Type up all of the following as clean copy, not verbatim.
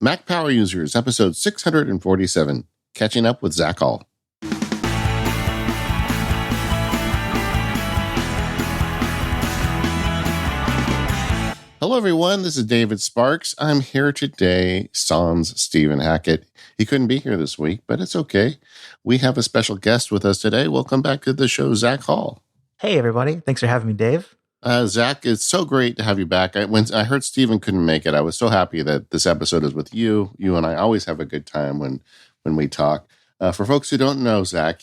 Mac Power Users, episode 647, Catching Up with Zac Hall. Hello, everyone. This is David Sparks. I'm here today, sans Stephen Hackett. He couldn't be here this week, but it's okay. We have a special guest with us today. Welcome back to the show, Zac Hall. Hey, everybody. Thanks for having me, Dave. Zac, it's so great to have you back. When I heard Stephen couldn't make it, I was so happy that this episode is with you. You and I always have a good time when we talk. For folks who don't know, Zac,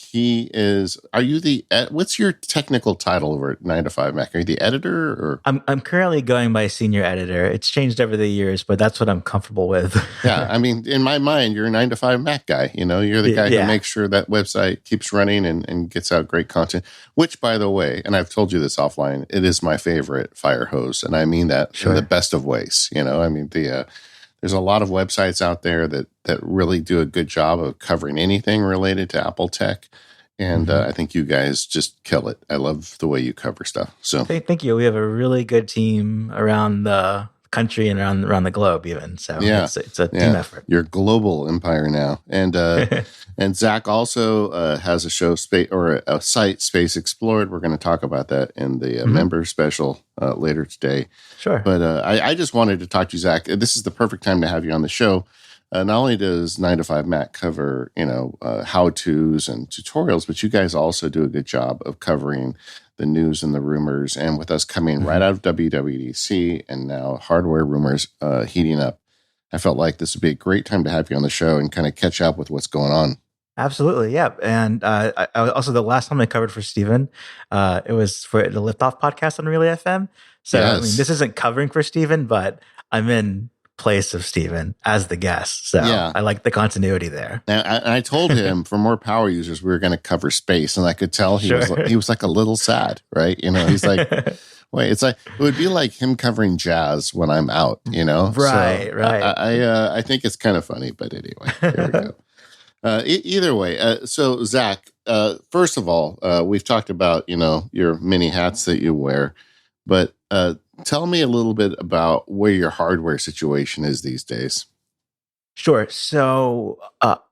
what's your technical title over at 9 to 5 Mac? Are you the editor? Or I'm currently going by senior editor. It's changed over the years, but that's what I'm comfortable with. Yeah, I mean, in my mind, you're a 9 to 5 Mac guy. You know, you're the guy who makes sure that website keeps running and gets out great content, which, by the way, and I've told you this offline, it is my favorite fire hose. And I mean that in the best of ways. You know, I mean, there's a lot of websites out there that really do a good job of covering anything related to Apple tech. And I think you guys just kill it. I love the way you cover stuff. So thank you. We have a really good team around the country and around the globe even. So it's a team effort. You're a global empire now. And and Zac also has a show, a site, Space Explored. We're going to talk about that in the member special later today. Sure. But I just wanted to talk to you, Zac. This is the perfect time to have you on the show. Not only does 9 to 5 Mac cover, how-tos and tutorials, but you guys also do a good job of covering the news and the rumors. And with us coming right out of WWDC and now hardware rumors heating up, I felt like this would be a great time to have you on the show and kind of catch up with what's going on. Absolutely, yeah. And I also, the last time I covered for Stephen, it was for the Liftoff podcast on Relay FM. So yes. I mean, this isn't covering for Stephen, but I'm in place of Stephen as the guest. So I like the continuity there. And I told him for more power users, we were going to cover space. And I could tell he was like a little sad, right? You know, he's like, wait, it's like, it would be like him covering jazz when I'm out, you know? Right, so right. I think it's kind of funny, but anyway, here we go. Either way, so Zac, first of all, we've talked about, your many hats that you wear, but tell me a little bit about where your hardware situation is these days. Sure. So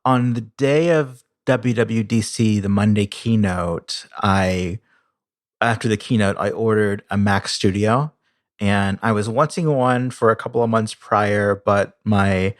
on the day of WWDC, the Monday keynote, after the keynote, I ordered a Mac Studio, and I was wanting one for a couple of months prior, but my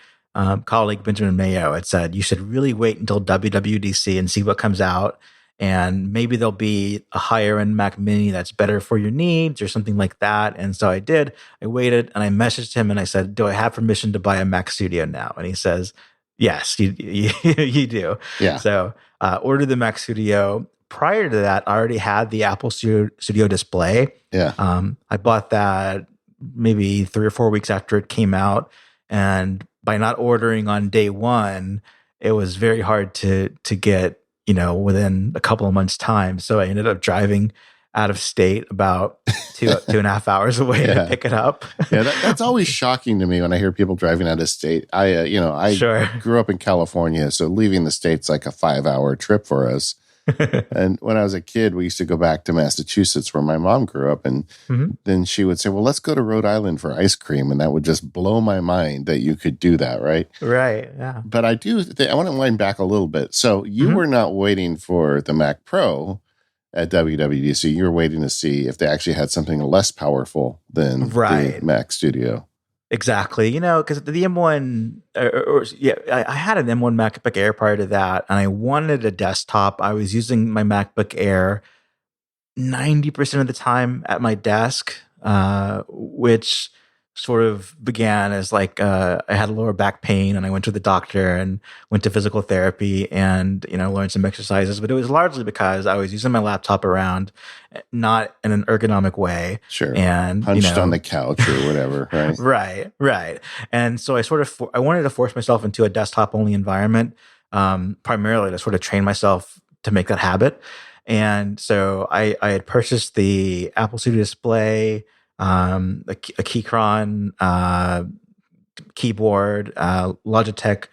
colleague Benjamin Mayo had said, you should really wait until WWDC and see what comes out. And maybe there'll be a higher end Mac Mini that's better for your needs or something like that. And so I did. I waited and I messaged him and I said, do I have permission to buy a Mac Studio now? And he says, yes, you do. Yeah. So ordered the Mac Studio. Prior to that, I already had the Apple Studio Display. Yeah. I bought that maybe 3 or 4 weeks after it came out. And by not ordering on day one, it was very hard to get, within a couple of months' time. So I ended up driving out of state about 2.5 hours away to pick it up. Yeah, that's always shocking to me when I hear people driving out of state. I grew up in California, so leaving the state's like a 5-hour trip for us. And when I was a kid, we used to go back to Massachusetts where my mom grew up. And then she would say, well, let's go to Rhode Island for ice cream. And that would just blow my mind that you could do that, right? Right, yeah. But I want to wind back a little bit. So you were not waiting for the Mac Pro at WWDC. You were waiting to see if they actually had something less powerful than the Mac Studio. Exactly. Because the M1, I had an M1 MacBook Air prior to that, and I wanted a desktop. I was using my MacBook Air 90% of the time at my desk, which sort of began as like I had lower back pain, and I went to the doctor and went to physical therapy and learned some exercises. But it was largely because I was using my laptop around, not in an ergonomic way. Sure, and hunched on the couch or whatever. Right, right. And so I wanted to force myself into a desktop only environment, primarily to sort of train myself to make that habit. And so I had purchased the Apple Studio Display, a Keychron keyboard, Logitech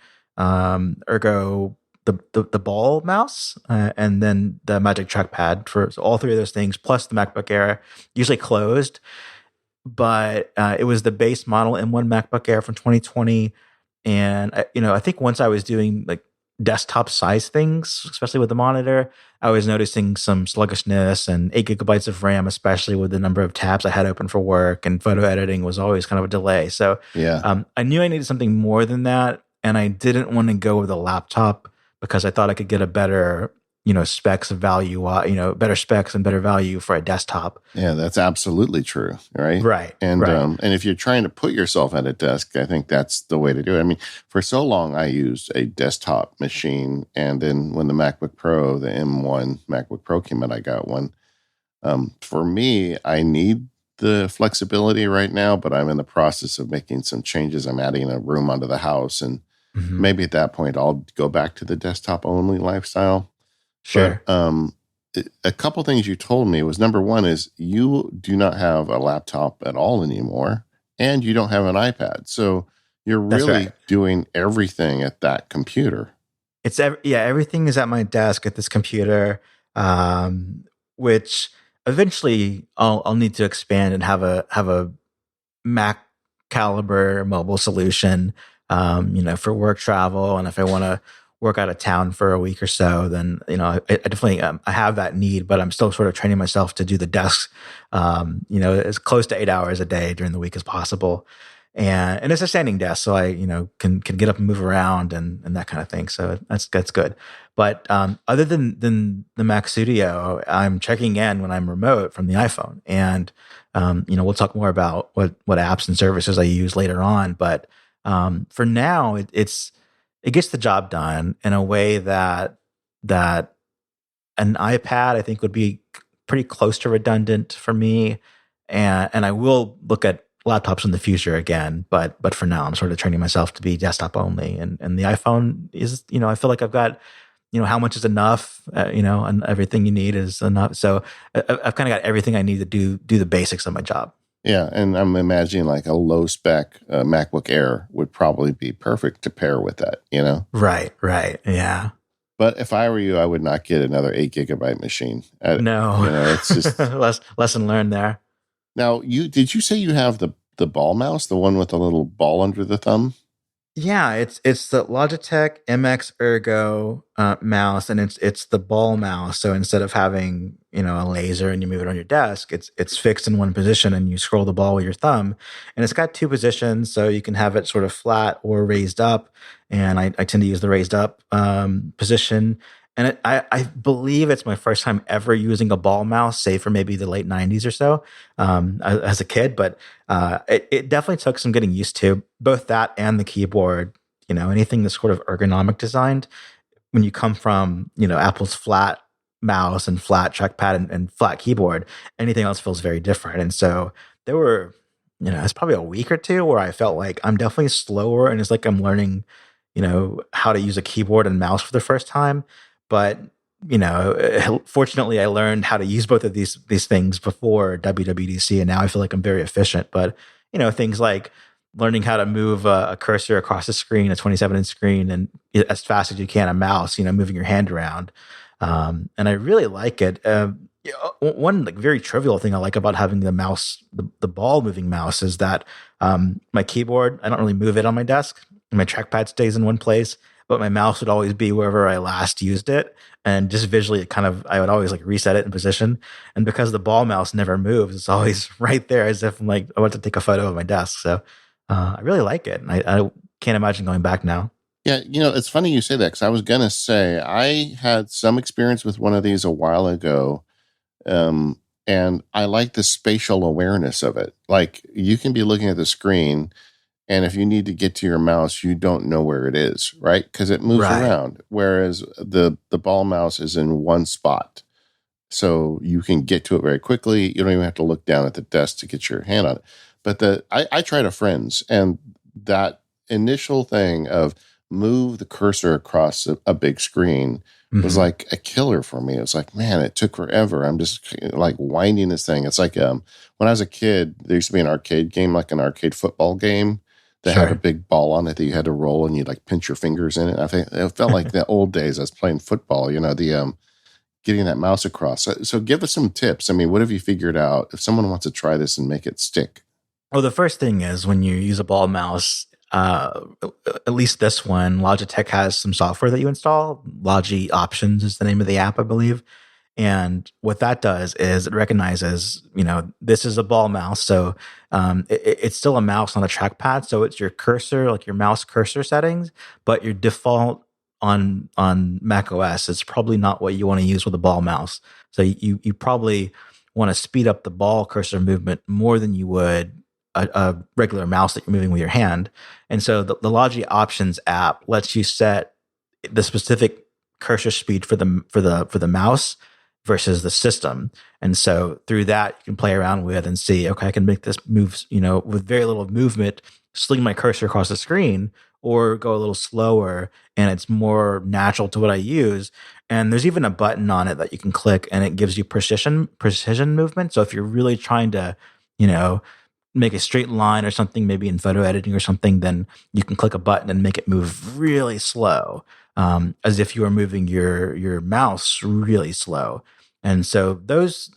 Ergo, the ball mouse, and then the Magic Trackpad so all three of those things, plus the MacBook Air, usually closed. But it was the base model M1 MacBook Air from 2020 And I think once I was doing like desktop size things, especially with the monitor, I was noticing some sluggishness and 8 gigabytes of RAM, especially with the number of tabs I had open for work, and photo editing was always kind of a delay. So Yeah. I knew I needed something more than that, and I didn't want to go with a laptop because I thought I could get a better specs of value, better specs and better value for a desktop. Yeah, that's absolutely true, right? Right, And right. and if you're trying to put yourself at a desk, I think that's the way to do it. I mean, for so long I used a desktop machine, and then when the MacBook Pro, the M1 MacBook Pro came out, I got one. For me, I need the flexibility right now, but I'm in the process of making some changes. I'm adding a room onto the house, and Mm-hmm. maybe at that point I'll go back to the desktop only lifestyle. But Sure. a couple things you told me was, number one is you do not have a laptop at all anymore, and you don't have an iPad. So you're That's right. really doing everything at that computer. Everything is at my desk at this computer, which eventually I'll need to expand and have a Mac caliber mobile solution, for work travel. And if I want to work out of town for a week or so, then, I definitely, I have that need, but I'm still sort of training myself to do the desks, as close to 8 hours a day during the week as possible. And it's a standing desk, so I, can get up and move around and that kind of thing. So that's good. But other than the Mac Studio, I'm checking in when I'm remote from the iPhone, and we'll talk more about what apps and services I use later on. But for now, it gets the job done in a way that an iPad I think would be pretty close to redundant for me, and I will look at laptops in the future again. But for now, I'm sort of training myself to be desktop only, and the iPhone is, I feel like I've got, how much is enough, and everything you need is enough. So I've kind of got everything I need to do the basics of my job. Yeah, and I'm imagining like a low spec MacBook Air would probably be perfect to pair with that, you know? Right, yeah. But if I were you, I would not get another 8 gigabyte machine. No, It's just lesson learned there. Now, did you say you have the ball mouse, the one with the little ball under the thumb? Yeah, it's the Logitech MX Ergo mouse, and it's the ball mouse. So instead of having a laser and you move it on your desk, it's fixed in one position, and you scroll the ball with your thumb. And it's got two positions, so you can have it sort of flat or raised up. And I tend to use the raised up position. And I believe it's my first time ever using a ball mouse, save for maybe the late '90s or so, as a kid. But it definitely took some getting used to, both that and the keyboard. Anything that's sort of ergonomic designed. When you come from Apple's flat mouse and flat trackpad and flat keyboard, anything else feels very different. And so there were, it's probably a week or two where I felt like I'm definitely slower, and it's like I'm learning, how to use a keyboard and mouse for the first time. But fortunately, I learned how to use both of these things before WWDC, and now I feel like I'm very efficient. But things like learning how to move a cursor across the screen, a 27-inch screen, and as fast as you can, a mouse, moving your hand around, and I really like it. One like very trivial thing I like about having the mouse, the ball moving mouse, is that my keyboard, I don't really move it on my desk. My trackpad stays in one place, but my mouse would always be wherever I last used it. And just visually, I would always like reset it in position. And because the ball mouse never moves, it's always right there, as if I'm like, I want to take a photo of my desk. So I really like it. And I can't imagine going back now. Yeah, it's funny you say that, because I was going to say I had some experience with one of these a while ago. And I like the spatial awareness of it. Like, you can be looking at the screen, and if you need to get to your mouse, you don't know where it is, right? Because it moves Right. around. Whereas the ball mouse is in one spot. So you can get to it very quickly. You don't even have to look down at the desk to get your hand on it. But I tried a friend's, and that initial thing of move the cursor across a big screen was Mm-hmm. like a killer for me. It was like, man, it took forever. I'm just like winding this thing. It's like when I was a kid, there used to be an arcade game, like an arcade football game, that had a Sure. big ball on it that you had to roll, and you'd like pinch your fingers in it. I think it felt like the old days I was playing football, the getting that mouse across. So give us some tips. I mean, what have you figured out if someone wants to try this and make it stick? Well, the first thing is, when you use a ball mouse, uh, at least this one, Logitech has some software that you install. Logi Options is the name of the app, I believe. And what that does is it recognizes, this is a ball mouse. So it's still a mouse on a trackpad. So it's your cursor, like your mouse cursor settings, but your default on Mac OS is probably not what you want to use with a ball mouse. So you probably want to speed up the ball cursor movement more than you would a regular mouse that you're moving with your hand. And so the Logi Options app lets you set the specific cursor speed for the mouse versus the system. And so through that, you can play around with and see, okay, I can make this move, with very little movement, sling my cursor across the screen, or go a little slower and it's more natural to what I use. And there's even a button on it that you can click and it gives you precision movement. So if you're really trying to, make a straight line or something, maybe in photo editing or something, then you can click a button and make it move really slow, as if you were moving your mouse really slow. And so those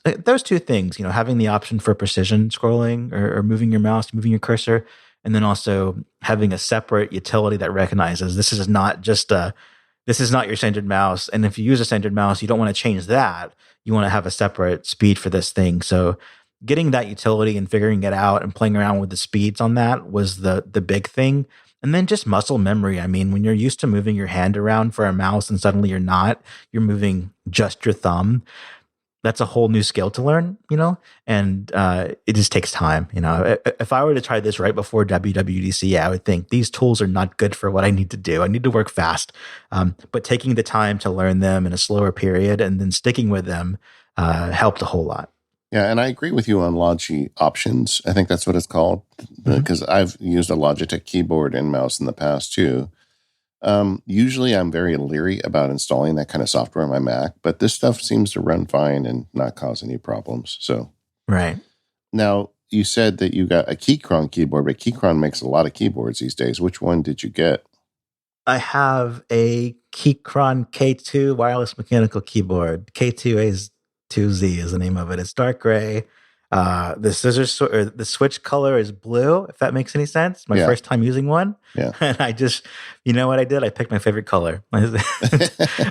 two things, having the option for precision scrolling or moving your mouse, moving your cursor, and then also having a separate utility that recognizes this is not your standard mouse. And if you use a standard mouse, you don't want to change that. You want to have a separate speed for this thing. So getting that utility and figuring it out and playing around with the speeds on that was the big thing. And then just muscle memory. I mean, when you're used to moving your hand around for a mouse and suddenly you're moving just your thumb. That's a whole new skill to learn, and it just takes time. If I were to try this right before WWDC, I would think these tools are not good for what I need to do. I need to work fast. But taking the time to learn them in a slower period and then sticking with them helped a whole lot. Yeah, and I agree with you on Logi Options. I think that's what it's called, because I've used a Logitech keyboard and mouse in the past too. Usually I'm very leery about installing that kind of software on my Mac, but this stuff seems to run fine and not cause any problems. So, right. Now, you said that you got a Keychron keyboard, but Keychron makes a lot of keyboards these days. Which one did you get? I have a Keychron K2 wireless mechanical keyboard. K2A2Z is the name of it. It's dark gray. The switch color is blue, if that makes any sense. My first time using one. Yeah. And I just, what I did? I picked my favorite color. I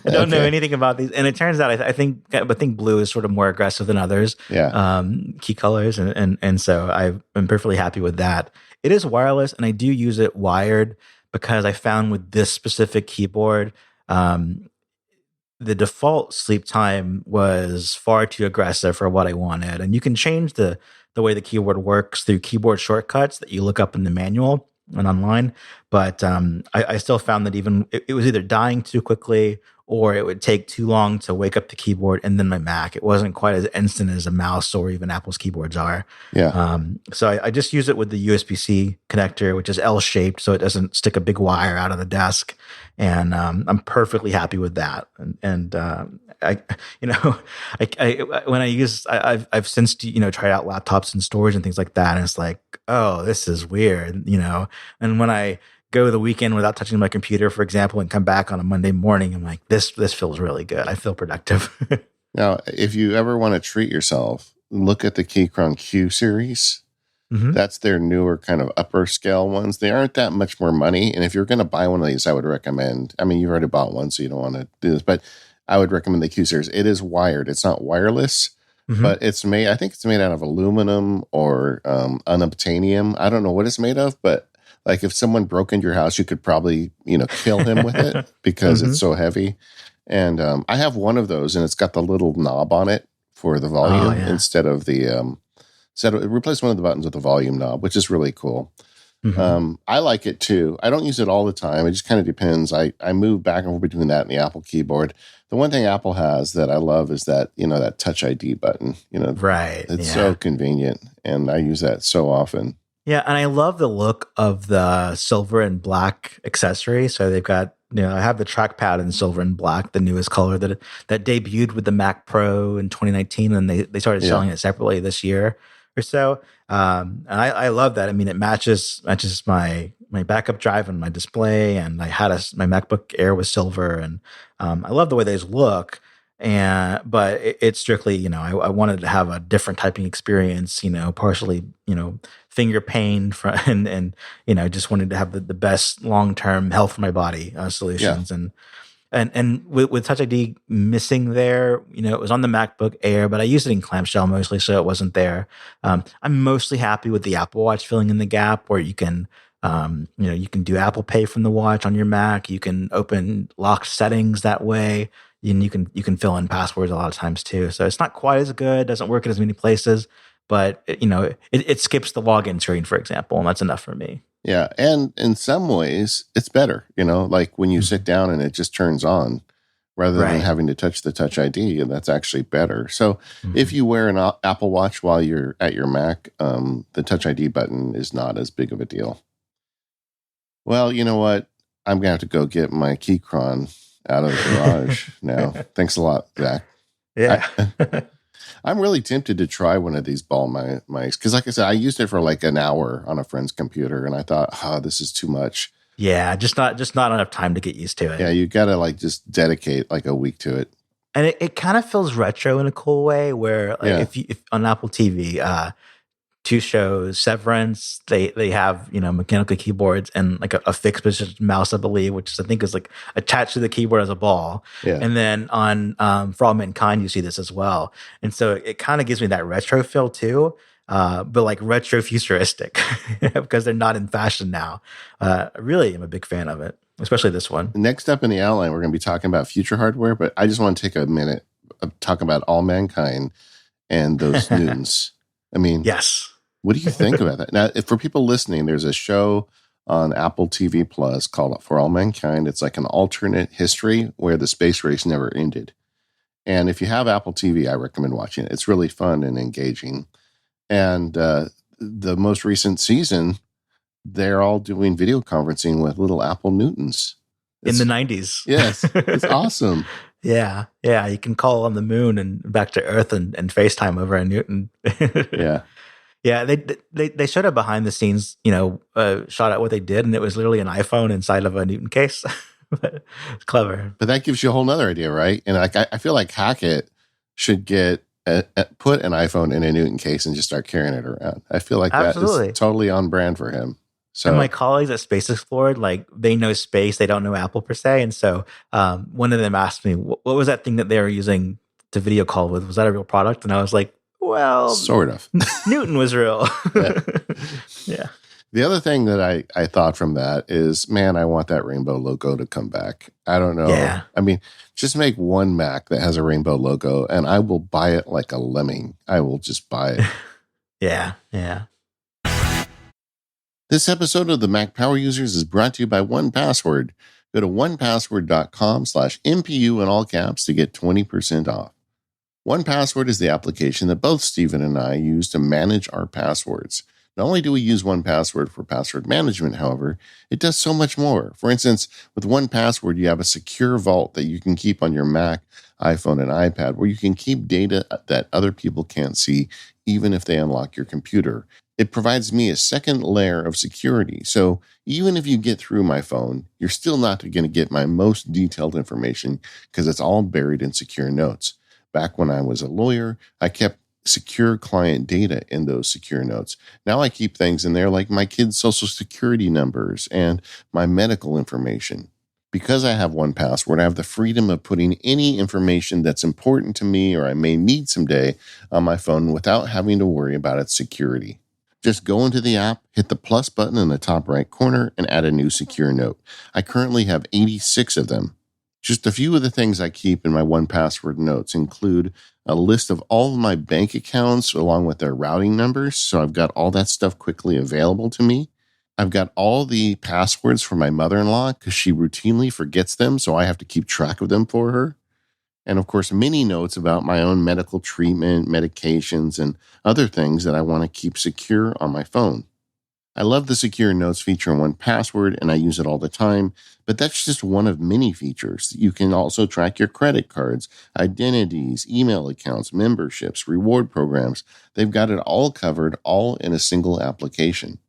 don't know anything about these. And it turns out I think blue is sort of more aggressive than others. Yeah. Key colors. And so I'm perfectly happy with that. It is wireless and I do use it wired because I found with this specific keyboard, the default sleep time was far too aggressive for what I wanted. And you can change the way the keyboard works through keyboard shortcuts that you look up in the manual and online. But I still found that even it was either dying too quickly or it would take too long to wake up the keyboard and then my Mac. It wasn't quite as instant as a mouse or even Apple's keyboards are. Yeah. So I just use it with the USB-C connector, which is L-shaped, so it doesn't stick a big wire out of the desk. And I'm perfectly happy with that. And I've since tried out laptops and storage and things like that, and it's like, oh, this is weird, And when I go the weekend without touching my computer, for example, and come back on a Monday morning, I'm like, this feels really good. I feel productive. Now, if you ever want to treat yourself, look at the Keychron Q series. Mm-hmm. That's their newer kind of upper scale ones. They aren't that much more money. And if you're going to buy one of these, I would recommend, you've already bought one, so you don't want to do this, but I would recommend the Q series. It is wired. It's not wireless, but I think it's made out of aluminum or unobtainium. I don't know what it's made of, but like if someone broke into your house, you could probably, kill him with it because it's so heavy. And I have one of those and it's got the little knob on it for the volume instead of the, replace one of the buttons with the volume knob, which is really cool. Mm-hmm. I like it too. I don't use it all the time. It just kind of depends. I move back and forth between that and the Apple keyboard. The one thing Apple has that I love is that, that Touch ID button, right. It's so convenient and I use that so often. Yeah. And I love the look of the silver and black accessory. So they've got, I have the trackpad in silver and black, the newest color that debuted with the Mac Pro in 2019. And they started selling it separately this year or so. And I love that. It matches my backup drive and my display. And I had my MacBook Air was silver. And I love the way those look. But it's strictly, I wanted to have a different typing experience, partially, finger pain and just wanted to have the best long-term health for my body Yeah. solutions. And with Touch ID missing there, it was on the MacBook Air, but I used it in clamshell mostly, so it wasn't there. I'm mostly happy with the Apple Watch filling in the gap, where you can, you can do Apple Pay from the watch on your Mac. You can open locked settings that way, and you can fill in passwords a lot of times too. So it's not quite as good, doesn't work in as many places, but it skips the login screen, for example, and that's enough for me. Yeah. And in some ways, it's better, like when you sit down and it just turns on rather than Right. having to touch the Touch ID. And that's actually better. So if Mhm. you wear an Apple Watch while you're at your Mac, the Touch ID button is not as big of a deal. Well, you know what? I'm going to have to go get my Keychron out of the garage now. Thanks a lot, Zach. Yeah. I'm really tempted to try one of these ball mice because, like I said, I used it for like an hour on a friend's computer, and I thought, this is too much. Yeah, just not enough time to get used to it. Yeah, you got to like just dedicate like a week to it. And it kind of feels retro in a cool way, where like if on Apple TV, two shows, Severance, they have mechanical keyboards and like a fixed position mouse, I believe, which I think is like attached to the keyboard as a ball. Yeah. And then on For All Mankind, you see this as well, and so it kind of gives me that retro feel too, but like retro futuristic because they're not in fashion now. Really, I'm a big fan of it, especially this one. Next up in the outline, we're going to be talking about future hardware, but I just want to take a minute talk about All Mankind and those Newtons. I mean, yes. What do you think about that? Now, for people listening, there's a show on Apple TV Plus called For All Mankind. It's like an alternate history where the space race never ended. And if you have Apple TV, I recommend watching it. It's really fun and engaging. And the most recent season, they're all doing video conferencing with little Apple Newtons. In the 90s. Yes. It's awesome. Yeah. You can call on the moon and back to Earth and FaceTime over a Newton. Yeah. Yeah, they showed a behind the scenes, shot at what they did, and it was literally an iPhone inside of a Newton case. It's clever. But that gives you a whole nother idea, right? And like I feel like Hackett should get put an iPhone in a Newton case and just start carrying it around. I feel like Absolutely. that is totally on brand for him. So and my colleagues at Space Explored, like they know space, they don't know Apple per se, and so one of them asked me, "What was that thing that they were using to video call with? Was that a real product?" And I was like, well, sort of. Newton was real. Yeah. The other thing that I thought from that is, man, I want that rainbow logo to come back. I don't know. Yeah. I mean, just make one Mac that has a rainbow logo and I will buy it like a lemming. I will just buy it. Yeah. This episode of the Mac Power Users is brought to you by 1Password. Go to 1password.com/MPU in all caps to get 20% off. 1Password is the application that both Stephen and I use to manage our passwords. Not only do we use 1Password for password management, however, it does so much more. For instance, with 1Password, you have a secure vault that you can keep on your Mac, iPhone, and iPad, where you can keep data that other people can't see, even if they unlock your computer. It provides me a second layer of security. So even if you get through my phone, you're still not going to get my most detailed information because it's all buried in secure notes. Back when I was a lawyer, I kept secure client data in those secure notes. Now I keep things in there like my kids' social security numbers and my medical information. Because I have 1Password, I have the freedom of putting any information that's important to me or I may need someday on my phone without having to worry about its security. Just go into the app, hit the plus button in the top right corner, and add a new secure note. I currently have 86 of them. Just a few of the things I keep in my 1Password notes include a list of all of my bank accounts along with their routing numbers, so I've got all that stuff quickly available to me. I've got all the passwords for my mother-in-law because she routinely forgets them, so I have to keep track of them for her. And of course, many notes about my own medical treatment, medications, and other things that I want to keep secure on my phone. I love the secure notes feature in 1Password and I use it all the time, but that's just one of many features. You can also track your credit cards, identities, email accounts, memberships, reward programs. They've got it all covered, all in a single application.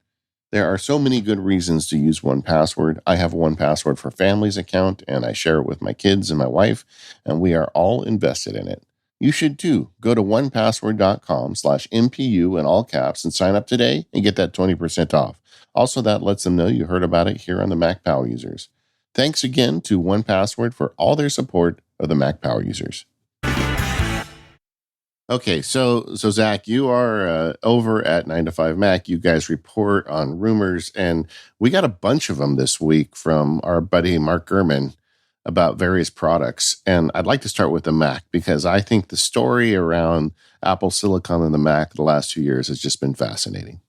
There are so many good reasons to use 1Password. I have 1Password for family's account, and I share it with my kids and my wife, and we are all invested in it. You should too. Go to onepassword.com/MPU in all caps and sign up today and get that 20% off. Also, that lets them know you heard about it here on the Mac Power Users. Thanks again to 1Password for all their support of the Mac Power Users. Okay, so Zach, you are over at 9 to 5 Mac. You guys report on rumors, and we got a bunch of them this week from our buddy Mark Gurman about various products. And I'd like to start with the Mac because I think the story around Apple Silicon and the Mac the last 2 years has just been fascinating.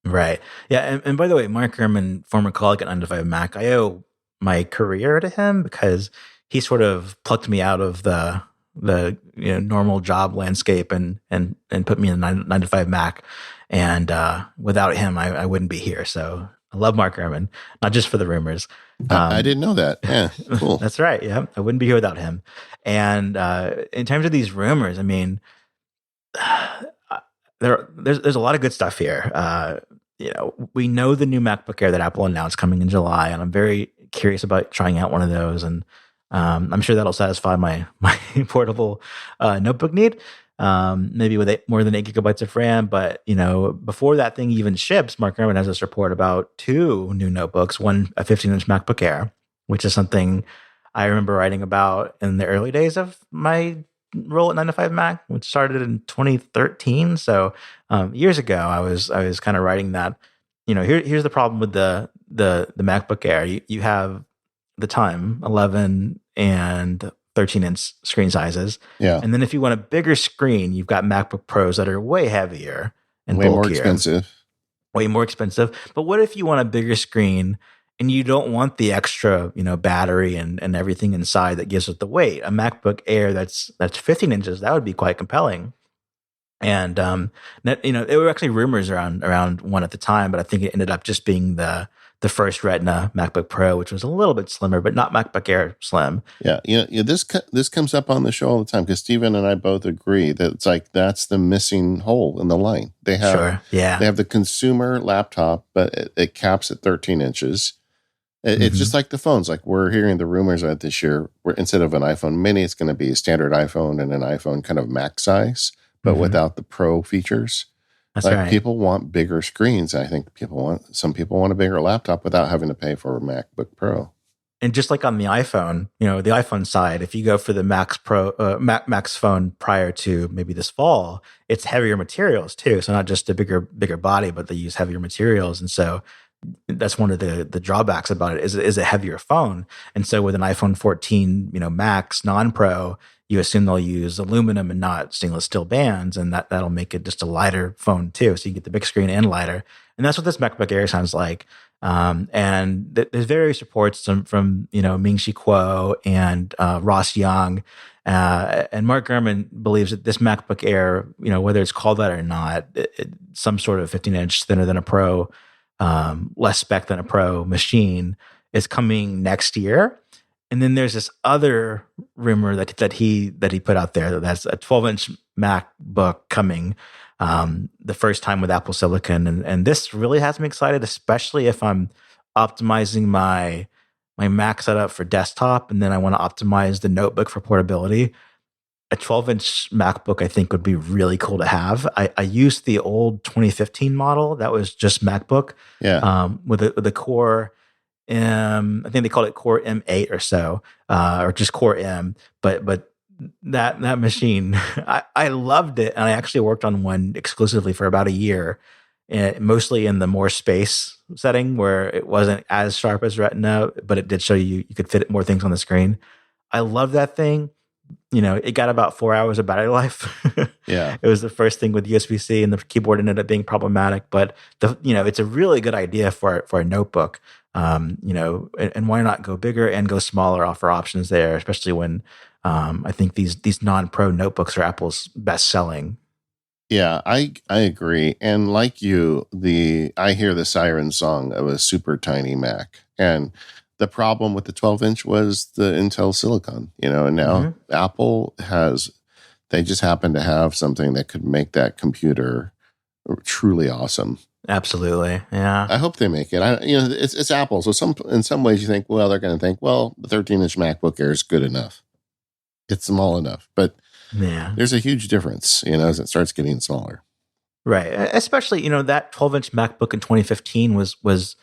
Right. Yeah. And by the way, Mark Gurman, former colleague at 9 to 5 Mac, I owe my career to him because he sort of plucked me out of the normal job landscape and put me in 9 to 5 Mac. And without him, I wouldn't be here. So I love Mark Gurman, not just for the rumors. I didn't know that. Yeah, cool. That's right. Yeah, I wouldn't be here without him. And in terms of these rumors, I mean, there's a lot of good stuff here. We know the new MacBook Air that Apple announced coming in July, and I'm very curious about trying out one of those. And I'm sure that'll satisfy my portable notebook need. Maybe with more than 8 gigabytes of RAM. But before that thing even ships, Mark Gurman has this report about 2 new notebooks, one a 15-inch MacBook Air, which is something I remember writing about in the early days of my role at 9 to 5 Mac, which started in 2013. So years ago, I was kind of writing that. Here's the problem with the MacBook Air. You have the time 11 and 13-inch screen sizes. Yeah. And then if you want a bigger screen, you've got MacBook Pros that are way heavier and way bulkier. more expensive. Way more expensive. But what if you want a bigger screen and you don't want the extra, battery and everything inside that gives it the weight? A MacBook Air that's 15 inches, that would be quite compelling. And there were actually rumors around one at the time, but I think it ended up just being the first Retina MacBook Pro, which was a little bit slimmer, but not MacBook Air slim. Yeah, this comes up on the show all the time because Steven and I both agree that it's like that's the missing hole in the line. They have they have the consumer laptop, but it caps at 13 inches. It's just like the phones. Like we're hearing the rumors that this year, where instead of an iPhone mini, it's going to be a standard iPhone and an iPhone kind of Max size, but without the Pro features. That's right. People want bigger screens. I think some people want a bigger laptop without having to pay for a MacBook Pro. And just like on the iPhone, the iPhone side, if you go for the Max phone prior to maybe this fall, it's heavier materials too. So not just a bigger body, but they use heavier materials. And so that's one of the drawbacks about it is a heavier phone. And so with an iPhone 14, Max non-Pro, you assume they'll use aluminum and not stainless steel bands, and that'll make it just a lighter phone too. So you get the big screen and lighter. And that's what this MacBook Air sounds like. And there's various reports from Ming-Chi Kuo and Ross Young, and Mark Gurman believes that this MacBook Air, whether it's called that or not, some sort of 15-inch thinner than a Pro, less spec than a Pro machine, is coming next year. And then there's this other rumor that he put out there that's a 12-inch MacBook coming the first time with Apple Silicon. And this really has me excited, especially if I'm optimizing my Mac setup for desktop and then I want to optimize the notebook for portability. A 12-inch MacBook, I think, would be really cool to have. I used the old 2015 model that was just MacBook, with a Core I think they called it Core M8 or so, or just Core M. But that machine, I loved it, and I actually worked on one exclusively for about a year, mostly in the more space setting where it wasn't as sharp as Retina, but it did show you could fit more things on the screen. I love that thing. It got about 4 hours of battery life. Yeah. It was the first thing with USB-C, and the keyboard ended up being problematic. But it's a really good idea for a notebook. And why not go bigger and go smaller? Offer options there, especially when I think these non-Pro notebooks are Apple's best selling. Yeah, I agree. And like you, I hear the siren song of a super tiny Mac, and the problem with the 12-inch was the Intel Silicon, and now Apple they just happen to have something that could make that computer truly awesome. Absolutely. Yeah. I hope they make it. It's Apple, so in some ways you think, well, they're going to think, well, the 13-inch MacBook Air is good enough. It's small enough, but Yeah. there's a huge difference, as it starts getting smaller. Right. Especially, that 12-inch MacBook in 2015 was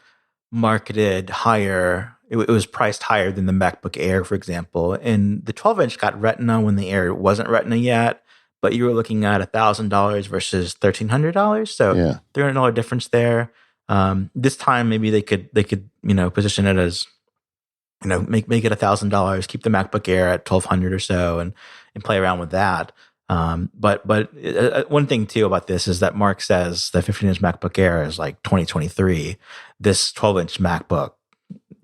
marketed higher. It was priced higher than the MacBook Air, for example. And the 12-inch got Retina when the Air wasn't Retina yet, but you were looking at $1,000 versus $1,300. So Yeah. $300 difference there. This time, maybe they could position it as make it $1,000, keep the MacBook Air at 1,200 or so, and play around with that. But one thing too about this is that Mark says the 15-inch MacBook Air is like 2023. This 12-inch MacBook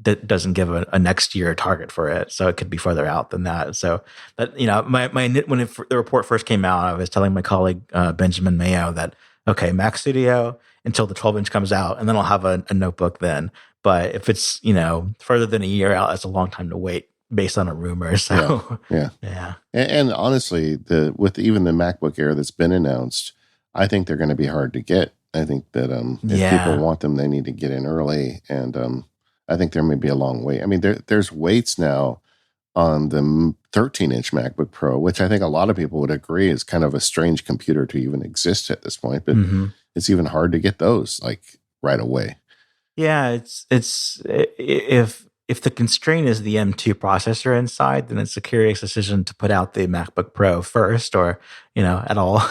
that doesn't give a next year target for it, so it could be further out than that. So that the report first came out, I was telling my colleague Benjamin Mayo that okay, Mac Studio until the 12-inch comes out, and then I'll have a notebook then. But if it's further than a year out, that's a long time to wait based on a rumor. So yeah. And honestly, with even the MacBook Air that's been announced, I think they're going to be hard to get. I think that if people want them, they need to get in early, and I think there may be a long wait. I mean, there's waits now on the 13-inch MacBook Pro, which I think a lot of people would agree is kind of a strange computer to even exist at this point. But it's even hard to get those like right away. Yeah, it's if the constraint is the M2 processor inside, then it's a curious decision to put out the MacBook Pro first, or at all.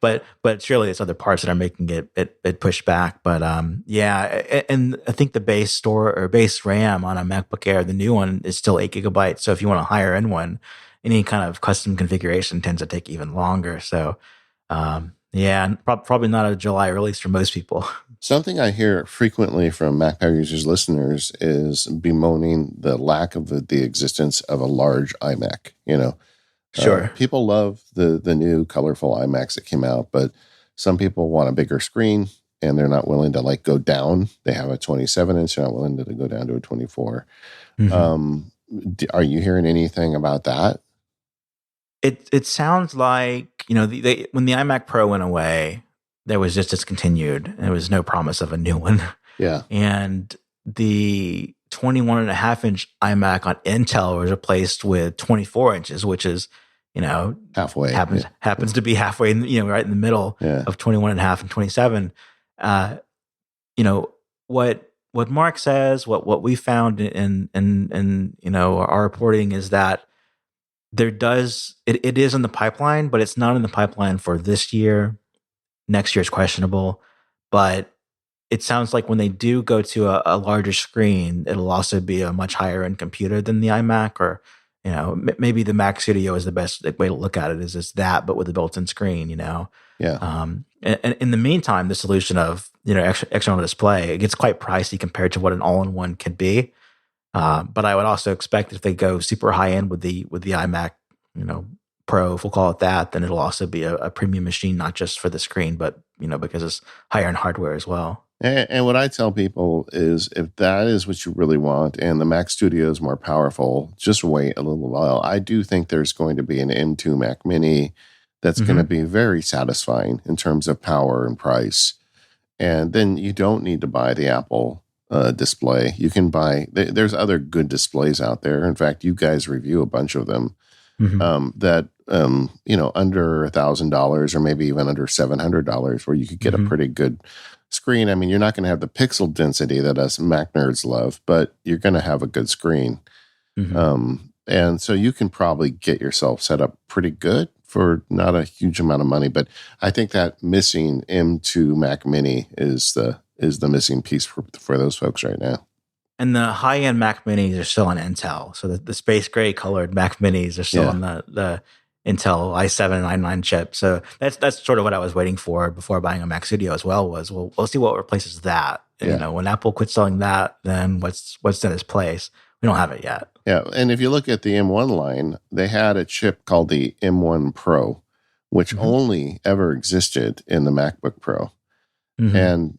but surely it's other parts that are making it push back. But and I think the base base RAM on a MacBook Air, the new one, is still 8 GB. So if you want a higher end one, any kind of custom configuration tends to take even longer. So probably not a July release for most people. Something I hear frequently from Mac Power Users listeners is bemoaning the lack of the existence of a large iMac. Sure. People love the new colorful iMacs that came out, but some people want a bigger screen and they're not willing to go down. They have a 27-inch, they're not willing to go down to a 24. Are you hearing anything about that? It sounds like when the iMac Pro went away, there was just discontinued. There was no promise of a new one. Yeah. And the 21.5-inch iMac on Intel was replaced with 24 inches, which is, halfway. Happens to be halfway, right in the middle of 21.5 and 27. What Mark says, what we found in our reporting is that it is in the pipeline, but it's not in the pipeline for this year. Next year is questionable, but it sounds like when they do go to a larger screen, it'll also be a much higher end computer than the iMac, or maybe the Mac Studio is the best way to look at it. Is just that, but with a built-in screen. Yeah. And in the meantime, the solution of external display, it gets quite pricey compared to what an all-in-one could be. But I would also expect if they go super high end with the iMac, Pro, if we'll call it that, then it'll also be a premium machine, not just for the screen, but because it's higher in hardware as well. And what I tell people is, if that is what you really want, and the Mac Studio is more powerful, just wait a little while. I do think there's going to be an M2 Mac Mini that's going to be very satisfying in terms of power and price. And then you don't need to buy the Apple display. You can buy. There's other good displays out there. In fact, you guys review a bunch of them. That under $1,000 or maybe even under $700, where you could get a pretty good screen. I mean, you're not going to have the pixel density that us Mac nerds love, but you're going to have a good screen. And so you can probably get yourself set up pretty good for not a huge amount of money. But I think that missing M2 Mac Mini is the missing piece for those folks right now. And the high-end Mac Minis are still on Intel. So the space gray colored Mac Minis are still on the Intel i7 and i9 chip. So that's sort of what I was waiting for before buying a Mac Studio as well. We'll see what replaces that. And, when Apple quits selling that, then what's in its place? We don't have it yet. Yeah, and if you look at the M1 line, they had a chip called the M1 Pro, which only ever existed in the MacBook Pro. And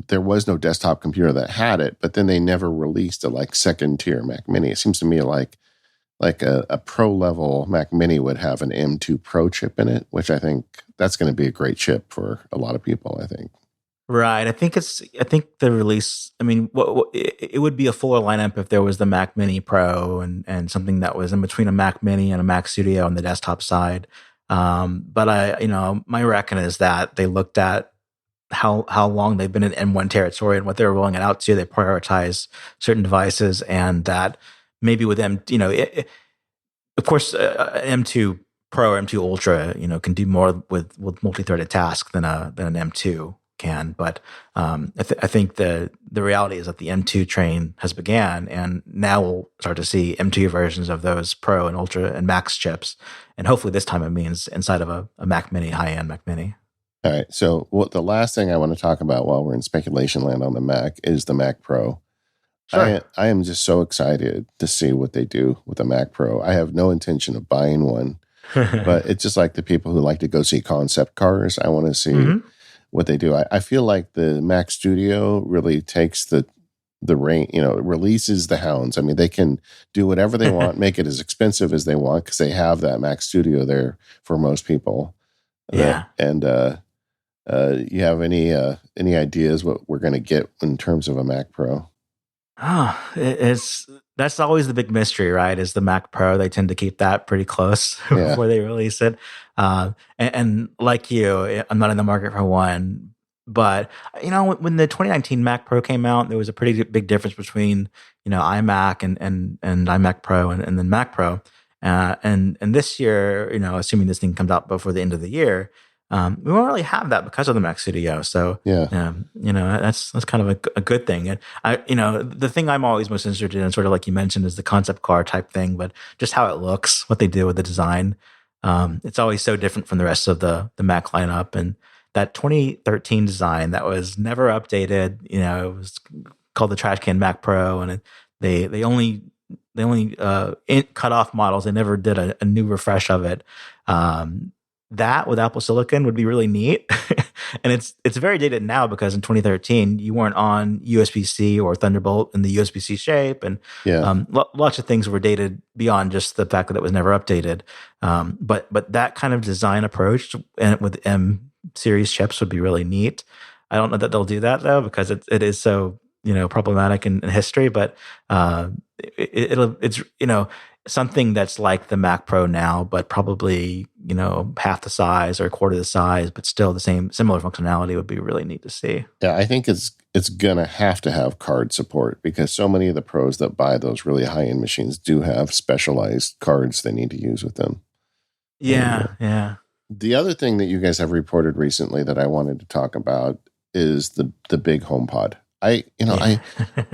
there was no desktop computer that had it, but then they never released a second tier Mac Mini. It seems to me like a pro level Mac Mini would have an M2 Pro chip in it, which I think that's going to be a great chip for a lot of people, I think. Right. I think the release. I mean, it would be a fuller lineup if there was the Mac Mini Pro and something that was in between a Mac Mini and a Mac Studio on the desktop side. But my reckon is that they looked at how long they've been in M1 territory and what they were rolling it out to. They prioritize certain devices, and that maybe with them, of course, M2 Pro or M2 Ultra, can do more with multi-threaded tasks than an M2 can. But I think the reality is that the M2 train has began, and now we'll start to see M2 versions of those Pro and Ultra and Max chips, and hopefully this time it means inside of a Mac Mini, high-end Mac Mini. All right. So the last thing I want to talk about while we're in speculation land on the Mac is the Mac Pro. Sure. I am just so excited to see what they do with the Mac Pro. I have no intention of buying one, but it's just like the people who like to go see concept cars. I want to see what they do. I feel like the Mac Studio really takes the reign, releases the hounds. I mean, they can do whatever they want, make it as expensive as they want because they have that Mac Studio there for most people. Yeah. You have any ideas what we're going to get in terms of a Mac Pro? That's always the big mystery, right? Is the Mac Pro. They tend to keep that pretty close before they release it. And like you, I'm not in the market for one. But when the 2019 Mac Pro came out, there was a pretty big difference between iMac and iMac Pro and then Mac Pro. And this year, assuming this thing comes out before the end of the year, we won't really have that because of the Mac Studio. So that's kind of a good thing. And the thing I'm always most interested in, sort of like you mentioned, is the concept car type thing, but just how it looks, what they do with the design. It's always so different from the rest of the Mac lineup. And that 2013 design that was never updated, it was called the Trash Can Mac Pro, and they only cut off models. They never did a new refresh of it. That with Apple Silicon would be really neat. And it's very dated now because in 2013 you weren't on USB-C or Thunderbolt in the USB-C shape, and lots of things were dated beyond just the fact that it was never updated. But that kind of design approach and with M series chips would be really neat. I don't know that they'll do that though because it is so problematic in history, but it's something that's like the Mac Pro now, but probably half the size or a quarter the size, but still the similar functionality would be really neat to see. Yeah, I think it's gonna have to have card support because so many of the pros that buy those really high end machines do have specialized cards they need to use with them. Yeah. The other thing that you guys have reported recently that I wanted to talk about is the big HomePod. I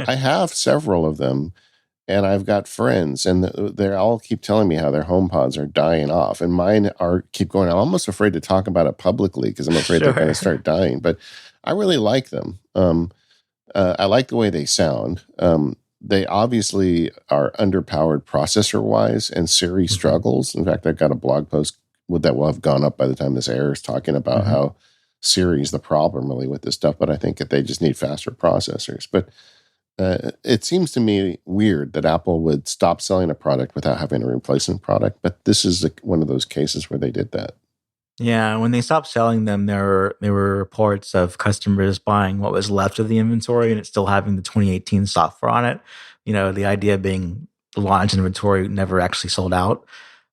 have several of them. And I've got friends, and they all keep telling me how their HomePods are dying off, and mine keep going. I'm almost afraid to talk about it publicly because I'm afraid they're going to start dying. But I really like them. I like the way they sound. They obviously are underpowered processor-wise, and Siri struggles. In fact, I've got a blog post that will have gone up by the time this airs talking about how Siri is the problem really with this stuff. But I think that they just need faster processors. But it seems to me weird that Apple would stop selling a product without having a replacement product, but this is one of those cases where they did that. Yeah, when they stopped selling them, there were reports of customers buying what was left of the inventory and it still having the 2018 software on it. The idea being the launch inventory never actually sold out,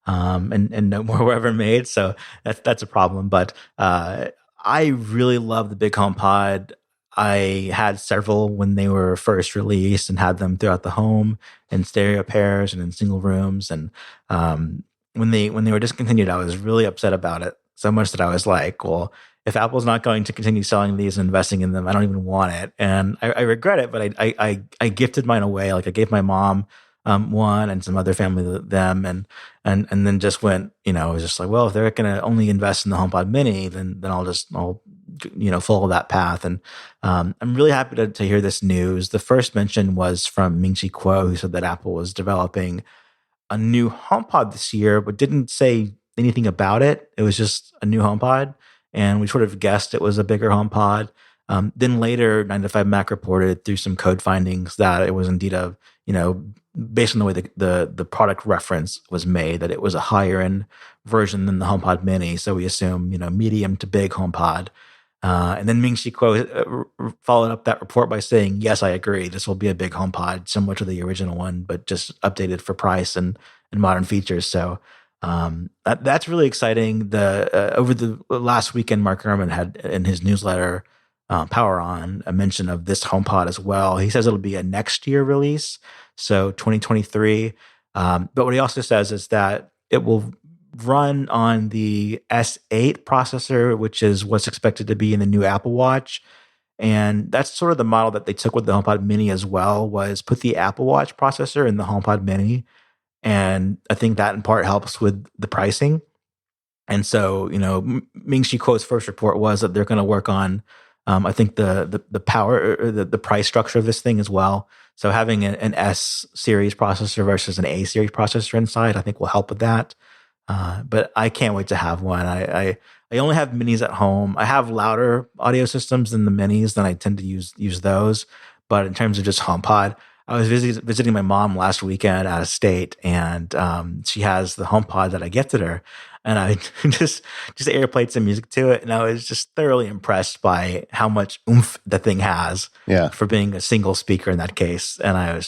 and no more were ever made. So that's a problem. But I really love the Big Home Pod. I had several when they were first released and had them throughout the home in stereo pairs and in single rooms. And when they were discontinued, I was really upset about it. So much that I was like, well, if Apple's not going to continue selling these and investing in them, I don't even want it. And I regret it, but I gifted mine away. Like I gave my mom one and some other family them, and then just went, I was just like, well, if they're going to only invest in the HomePod Mini, then I'll follow that path. And I'm really happy to hear this news. The first mention was from Ming-Chi Kuo, who said that Apple was developing a new HomePod this year, but didn't say anything about it. It was just a new HomePod, and we sort of guessed it was a bigger HomePod. Then later, 9 to 5 Mac reported through some code findings that it was indeed based on the way the product reference was made, that it was a higher end version than the HomePod Mini. So we assume, medium to big HomePod. And then Ming-Chi Kuo followed up that report by saying, yes, I agree. This will be a big HomePod, similar to the original one, but just updated for price and modern features. So that's really exciting. Over the last weekend, Mark Gurman had in his newsletter, Power On, a mention of this HomePod as well. He says it'll be a next year release, so 2023. But what he also says is that it will run on the S8 processor, which is what's expected to be in the new Apple Watch. And that's sort of the model that they took with the HomePod Mini as well, was put the Apple Watch processor in the HomePod Mini. And I think that in part helps with the pricing. And so, Ming-Chi Kuo's first report was that they're going to work on, I think the power or the price structure of this thing as well. So having an S series processor versus an A series processor inside, I think will help with that. But I can't wait to have one. I only have minis at home. I have louder audio systems than the minis, then I tend to use those. But in terms of just HomePod, I was visiting my mom last weekend out of state, and she has the HomePod that I gifted her, and I just airplayed some music to it, and I was just thoroughly impressed by how much oomph the thing has for being a single speaker in that case. And I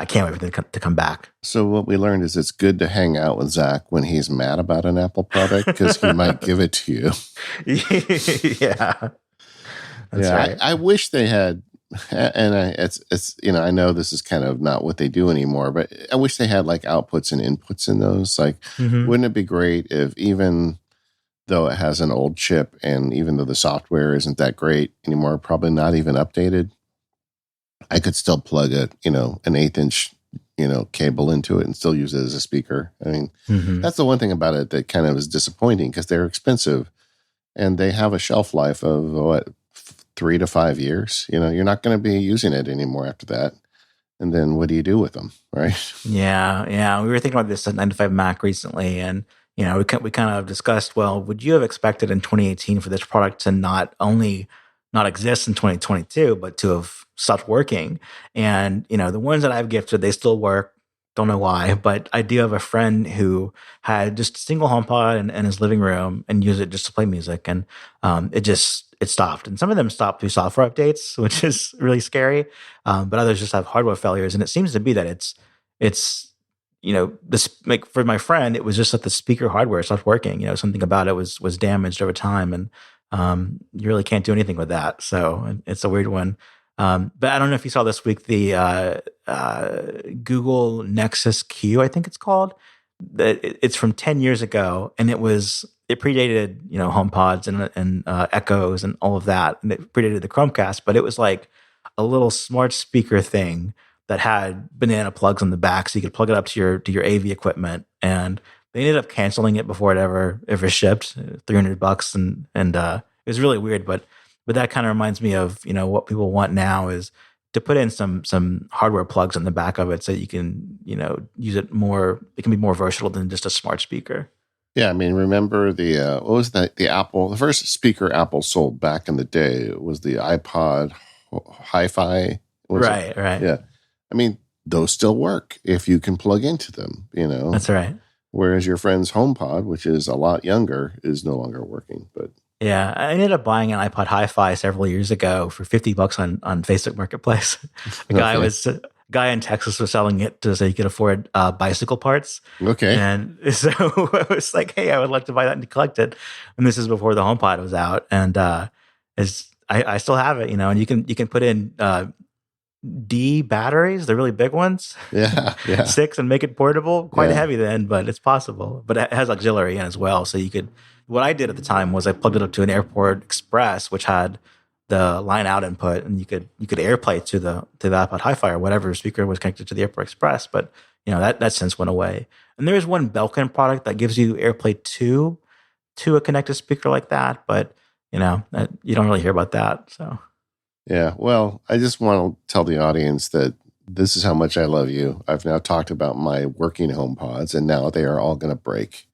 can't wait for it to come back. So what we learned is it's good to hang out with Zac when he's mad about an Apple product, because he might give it to you. Yeah, that's right. I wish they had. And it's I know this is kind of not what they do anymore, but I wish they had like outputs and inputs in those. Like, wouldn't it be great if, even though it has an old chip and even though the software isn't that great anymore, probably not even updated, I could still plug an 1/8-inch cable into it and still use it as a speaker. I mean, that's the one thing about it that kind of is disappointing, because they're expensive and they have a shelf life of 3 to 5 years. You're not going to be using it anymore after that. And then what do you do with them, right? Yeah. We were thinking about this at 9to5 Mac recently, and we kind of discussed, well, would you have expected in 2018 for this product to not only not exist in 2022, but to have stopped working? And the ones that I've gifted, they still work. Don't know why, but I do have a friend who had just a single HomePod in his living room and used it just to play music, and it stopped. And some of them stopped through software updates, which is really scary. But others just have hardware failures, and it seems to be that it's this, like, for my friend, it was just that the speaker hardware stopped working. Something about it was damaged over time, and you really can't do anything with that. So it's a weird one. But I don't know if you saw this week the Google Nexus Q, I think it's called. It's from 10 years ago, and it predated HomePods and Echoes and all of that, and it predated the Chromecast. But it was like a little smart speaker thing that had banana plugs on the back, so you could plug it up to your AV equipment. And they ended up canceling it before it ever shipped, $300, and it was really weird. But that kind of reminds me of what people want now is to put in some hardware plugs on the back of it, so you can use it more. It can be more versatile than just a smart speaker. Yeah, I mean, remember what was that? The first speaker Apple sold back in the day was the iPod Hi-Fi. Right. Yeah, I mean, those still work if you can plug into them. That's right. Whereas your friend's HomePod, which is a lot younger, is no longer working. But yeah, I ended up buying an iPod Hi-Fi several years ago for $50 on Facebook Marketplace. A guy in Texas was selling it so he could afford bicycle parts. Okay. And so I was like, hey, I would like to buy that and collect it. And this is before the HomePod was out. And I still have it, and you can put in D batteries, the really big ones. Yeah. 6, and make it portable. Quite heavy then, but it's possible. But it has auxiliary in as well. So you could, what I did at the time was I plugged it up to an Airport Express, which had the line out input, and you could AirPlay to the iPod Hi-Fi or whatever speaker was connected to the Airport Express. But that sense went away. And there is one Belkin product that gives you AirPlay to a connected speaker like that, but you don't really hear about that. So yeah, well, I just want to tell the audience that this is how much I love you. I've now talked about my working HomePods, and now they are all going to break.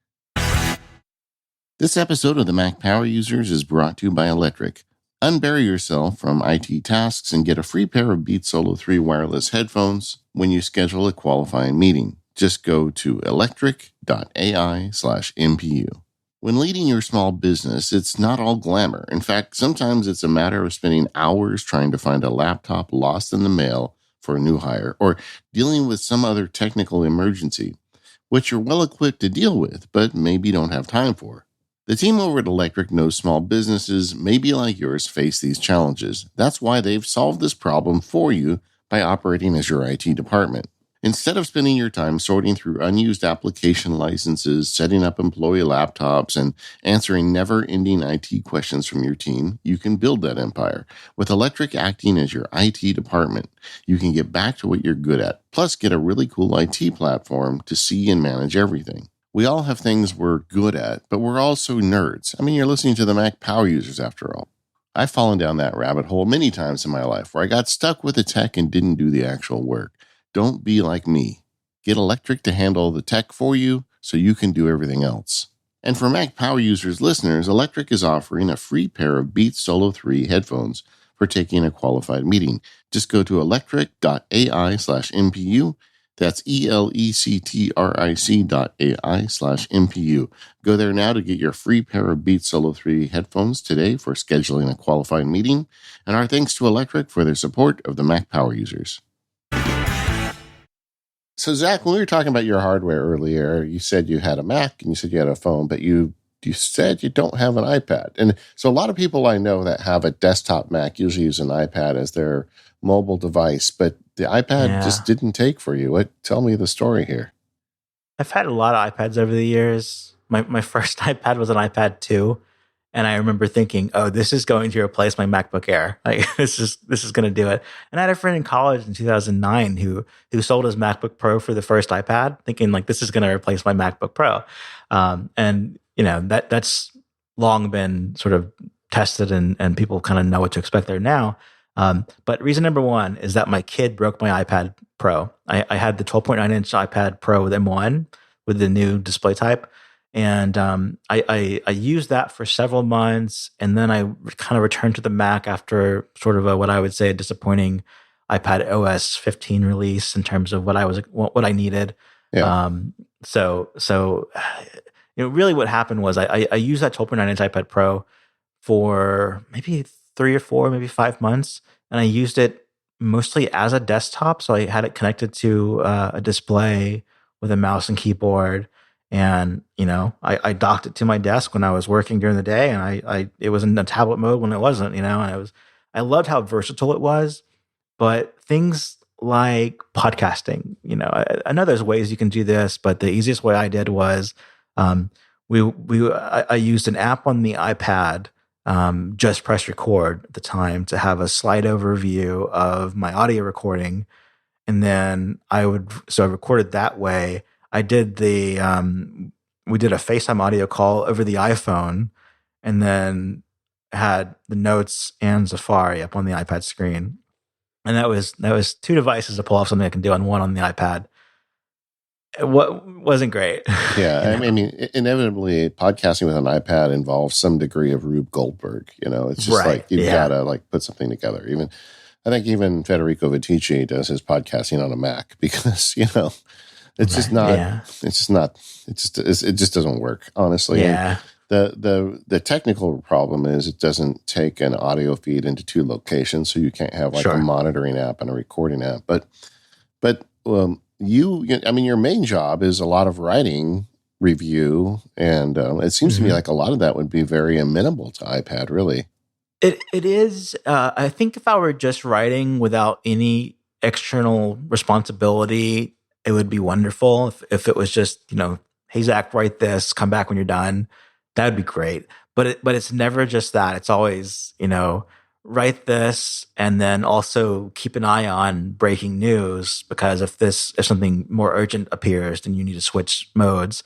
This episode of the Mac Power Users is brought to you by Electric. Unbury yourself from IT tasks and get a free pair of Beats Solo 3 wireless headphones when you schedule a qualifying meeting. Just go to electric.ai/MPU. When leading your small business, it's not all glamour. In fact, sometimes it's a matter of spending hours trying to find a laptop lost in the mail for a new hire or dealing with some other technical emergency, which you're well equipped to deal with, but maybe don't have time for. The team over at Electric knows small businesses, maybe like yours, face these challenges. That's why they've solved this problem for you by operating as your IT department. Instead of spending your time sorting through unused application licenses, setting up employee laptops, and answering never-ending IT questions from your team, you can build that empire. With Electric acting as your IT department, you can get back to what you're good at, plus get a really cool IT platform to see and manage everything. We all have things we're good at, but we're also nerds. I mean, you're listening to the Mac Power Users after all. I've fallen down that rabbit hole many times in my life where I got stuck with the tech and didn't do the actual work. Don't be like me. Get Electric to handle the tech for you so you can do everything else. And for Mac Power Users listeners, Electric is offering a free pair of Beats Solo 3 headphones for taking a qualified meeting. Just go to electric.ai/MPU. That's electric.ai/MPU. Go there now to get your free pair of Beats Solo 3 headphones today for scheduling a qualified meeting. And our thanks to Electric for their support of the Mac Power Users. So, Zach, when we were talking about your hardware earlier, you said you had a Mac and you said you had a phone, but you said you don't have an iPad. And so a lot of people I know that have a desktop Mac usually use an iPad as their mobile device, but the iPad just didn't take for you. Tell me the story here. I've had a lot of iPads over the years. My first iPad was an iPad 2. And I remember thinking, oh, this is going to replace my MacBook Air. Like this is going to do it. And I had a friend in college in 2009 who sold his MacBook Pro for the first iPad, thinking like this is going to replace my MacBook Pro. And that's long been sort of tested and people kind of know what to expect there now. But reason number one is that my kid broke my iPad Pro. I had the 12.9-inch iPad Pro with M1 with the new display type. And I used that for several months, and then I kind of returned to the Mac after sort of what I would say a disappointing iPad OS 15 release in terms of what I needed. Yeah. So really what happened was I used that 12.9-inch iPad Pro for maybe 3 or 4, maybe 5 months, and I used it mostly as a desktop. So I had it connected to a display with a mouse and keyboard. And, I docked it to my desk when I was working during the day, and it was in the tablet mode when it wasn't, and I loved how versatile it was. But things like podcasting, I know there's ways you can do this, but the easiest way I did was, I used an app on the iPad, Just Press Record at the time, to have a slide overview of my audio recording. And then I recorded that way. I did we did a FaceTime audio call over the iPhone, and then had the notes and Safari up on the iPad screen. And that was 2 devices to pull off something I can do on one on the iPad. What wasn't great. Yeah. I mean, inevitably podcasting with an iPad involves some degree of Rube Goldberg, it's just like, you've got to put something together. I think even Federico Viticci does his podcasting on a Mac because, it just doesn't work, honestly. Yeah. The technical problem is it doesn't take an audio feed into 2 locations, so you can't have a monitoring app and a recording app. But your main job is a lot of writing, review, and it seems to me like a lot of that would be very amenable to iPad, really. It is. I think if I were just writing without any external responsibility, it would be wonderful. If it was just, hey, Zach, write this, come back when you're done. That would be great. But it's never just that. It's always, write this, and then also keep an eye on breaking news, because if something more urgent appears, then you need to switch modes.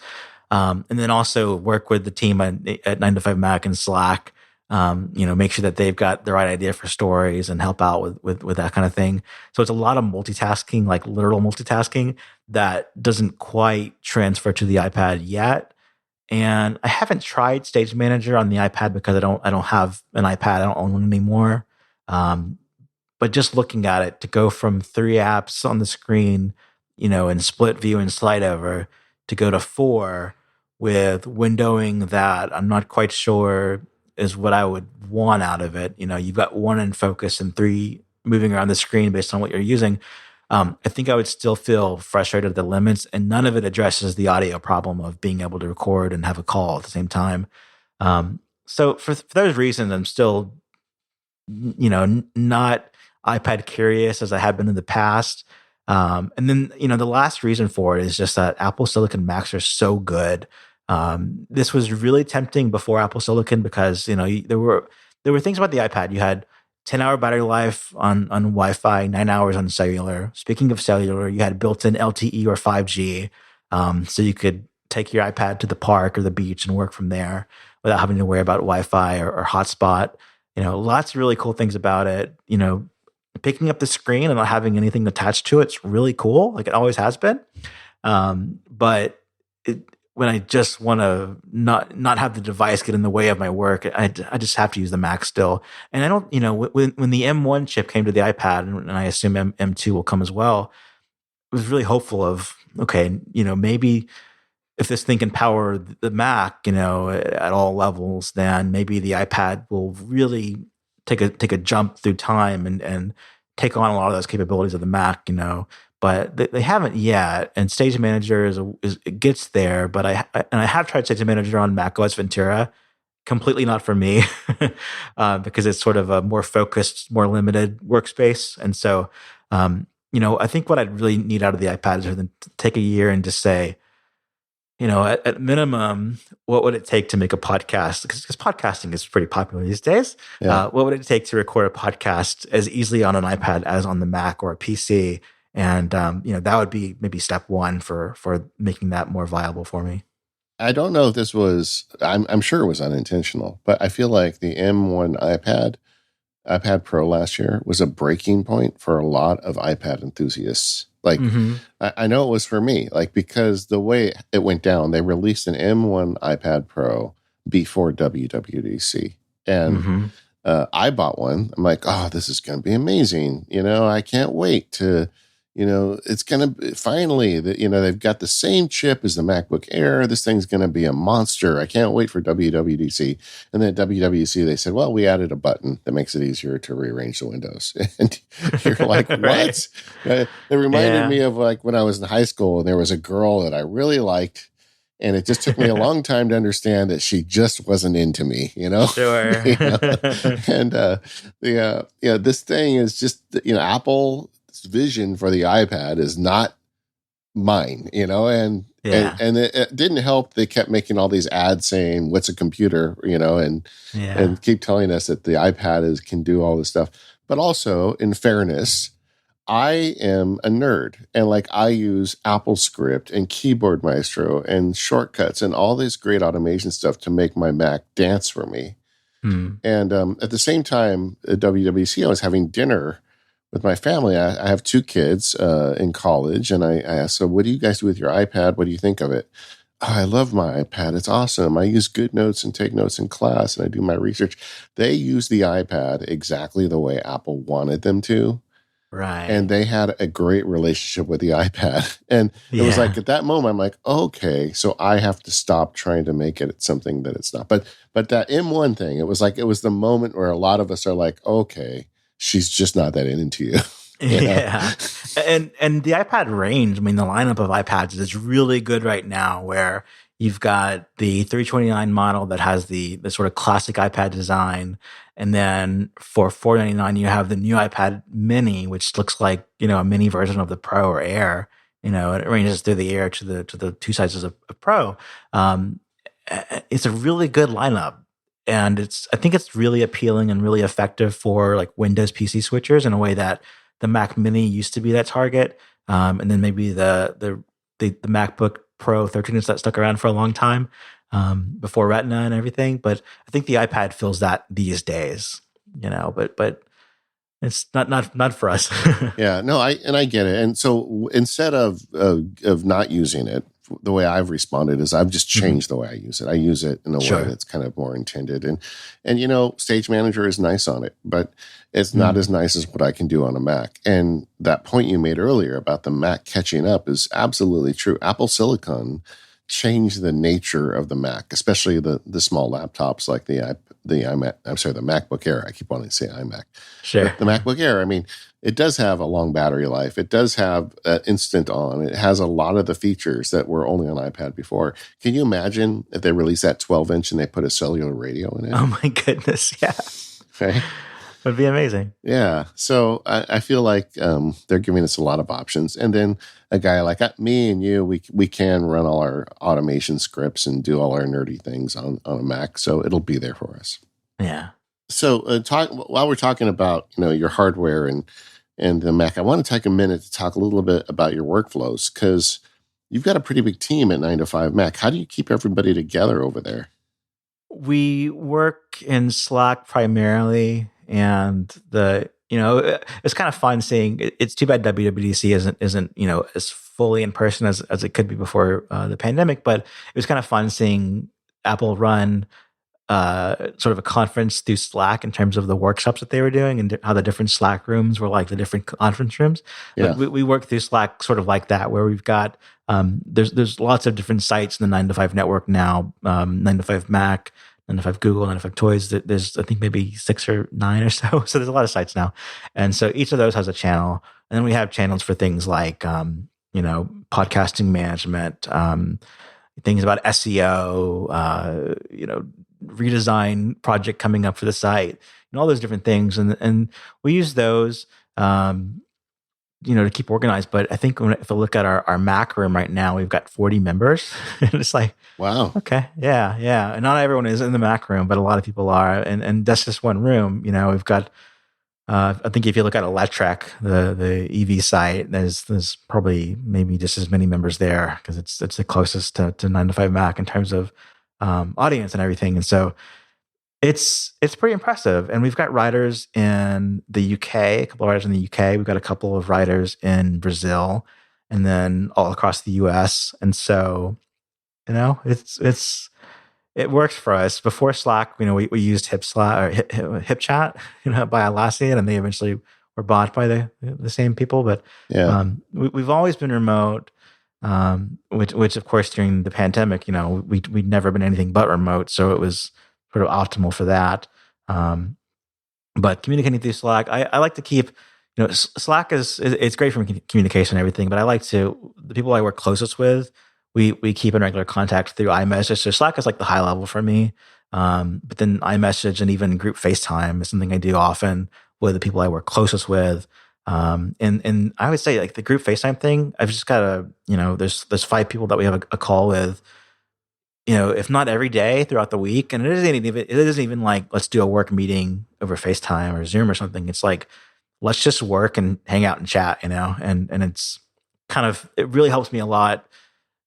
And then also work with the team at 9 to 5 Mac and Slack. Make sure that they've got the right idea for stories and help out with that kind of thing. So it's a lot of multitasking, like literal multitasking, that doesn't quite transfer to the iPad yet. And I haven't tried Stage Manager on the iPad because I don't have an iPad. I don't own one anymore. But just looking at it, to go from 3 apps on the screen, in split view and slide over, to go to 4 with windowing that I'm not quite sure is what I would want out of it. You've got one in focus and three moving around the screen based on what you're using. I think I would still feel frustrated at the limits, and none of it addresses the audio problem of being able to record and have a call at the same time. So for those reasons, I'm still, not iPad curious as I have been in the past. And then, the last reason for it is just that Apple Silicon Macs are so good. This was really tempting before Apple Silicon because, there were things about the iPad. You had 10-hour battery life on Wi-Fi, 9 hours on cellular. Speaking of cellular, you had built-in LTE or 5G. So you could take your iPad to the park or the beach and work from there without having to worry about Wi-Fi or hotspot. Lots of really cool things about it. Picking up the screen and not having anything attached to it's really cool. Like it always has been. But when I just want to not have the device get in the way of my work, I just have to use the Mac still. And I don't, when the M1 chip came to the iPad, and I assume M2 will come as well, I was really hopeful of, okay, maybe if this thing can power the Mac, at all levels, then maybe the iPad will really take a jump through time and take on a lot of those capabilities of the Mac, but they haven't yet. And Stage Manager it gets there, but I have tried Stage Manager on Mac OS Ventura, completely not for me, because it's sort of a more focused, more limited workspace. And so, I think what I'd really need out of the iPad is for them to take a year and just say, at minimum, what would it take to make a podcast? Because podcasting is pretty popular these days. Yeah. What would it take to record a podcast as easily on an iPad as on the Mac or a PC? And that would be maybe step one for making that more viable for me. I don't know if this was. I'm sure it was unintentional, but I feel like the M1 iPad Pro last year was a breaking point for a lot of iPad enthusiasts. Like, I know it was for me, like, because the way it went down, they released an M1 iPad Pro before WWDC. And I bought one. I'm like, oh, this is going to be amazing. I can't wait to, it's going to finally, they've got the same chip as the MacBook Air. This thing's going to be a monster. I can't wait for WWDC. And then at WWDC, they said, well, we added a button that makes it easier to rearrange the windows. And you're like, what? Right. It reminded me of like when I was in high school and there was a girl that I really liked. And it just took me a long time to understand that she just wasn't into me, Sure. And this thing is just, Apple's vision for the iPad is not mine, and it didn't help. They kept making all these ads saying, what's a computer, and keep telling us that the iPad can do all this stuff. But also, in fairness, I am a nerd, and like I use AppleScript and Keyboard Maestro and shortcuts and all this great automation stuff to make my Mac dance for me. And at the same time, at WWC, I was having dinner with my family. I have two kids in college, and I asked, so what do you guys do with your iPad? What do you think of it? Oh, I love my iPad. It's awesome. I use GoodNotes and take notes in class, and I do my research. They use the iPad exactly the way Apple wanted them to. Right. And they had a great relationship with the iPad. And it was like, at that moment, I'm like, okay, so I have to stop trying to make it something that it's not. But that M1 thing, it was the moment where a lot of us are like, okay, she's just not that into you. Yeah. And the iPad range, the lineup of iPads is really good right now, where you've got the 329 model that has the sort of classic iPad design. And then for $499, you have the new iPad mini, which looks like, a mini version of the Pro or Air. It ranges through the Air to the two sizes of Pro. It's a really good lineup. And I think it's really appealing and really effective for like Windows PC switchers in a way that the Mac Mini used to be that target. And then maybe the MacBook Pro 13 inch that stuck around for a long time before Retina and everything. But I think the iPad fills that these days, but it's not for us. Yeah, no, I get it. And so instead of not using it, the way I've responded is I've just changed the way I use it. I use it in a way that's kind of more intended. And Stage Manager is nice on it, but it's not as nice as what I can do on a Mac. And that point you made earlier about the Mac catching up is absolutely true. Apple Silicon change the nature of the Mac, especially the small laptops like the iMac. I'm sorry, the MacBook Air. I keep wanting to say iMac. Sure. But the MacBook Air, I mean, it does have a long battery life. It does have instant on. It has a lot of the features that were only on iPad before. Can you imagine if they release that 12-inch and they put a cellular radio in it? Oh my goodness. Yeah. Okay. Would be amazing. Yeah. So I feel like they're giving us a lot of options. And then a guy like me and you, we can run all our automation scripts and do all our nerdy things on a Mac. So it'll be there for us. Yeah. So while we're talking about, your hardware and the Mac, I want to take a minute to talk a little bit about your workflows, because you've got a pretty big team at 9to5 Mac. How do you keep everybody together over there? We work in Slack primarily, and it's kind of fun seeing. It's too bad WWDC isn't as fully in person as it could be before the pandemic, but it was kind of fun seeing Apple run sort of a conference through Slack in terms of the workshops that they were doing and how the different Slack rooms were like the different conference rooms. Yeah. We work through Slack sort of like that, where we've got there's lots of different sites in the 9to5 network now. 9to5 Mac, 9to5 Google, 9to5 Toys. There's I think maybe 6 or 9 or so. So there's a lot of sites now, and so each of those has a channel, and then we have channels for things like podcasting management, things about SEO, redesign project coming up for the site, and all those different things. And we use those, to keep organized. But I think if I look at our Mac room right now, we've got 40 members. And it's like, wow. Okay. Yeah. And not everyone is in the Mac room, but a lot of people are. And that's just one room. We've got, I think if you look at Electrek, the EV site, there's probably maybe just as many members there, because it's the closest to 9to5 Mac in terms of audience and everything. And so it's pretty impressive. And we've got writers in the UK, a couple of writers in the UK. We've got a couple of writers in Brazil, and then all across the US. And so, it works for us. Before Slack, we used HipChat, by Atlassian, and they eventually were bought by the same people. But yeah, we've always been remote, which of course during the pandemic, we'd never been anything but remote, so it was sort of optimal for that. But communicating through Slack, I like to keep. Slack it's great for communication and everything, but I like to the people I work closest with. We keep in regular contact through iMessage. So Slack is like the high level for me. But then iMessage and even group FaceTime is something I do often with the people I work closest with. And I would say like the group FaceTime thing, I've just got there's 5 people that we have a call with, if not every day throughout the week. And it isn't even like, let's do a work meeting over FaceTime or Zoom or something. It's like, let's just work and hang out and chat, and it's kind of, it really helps me a lot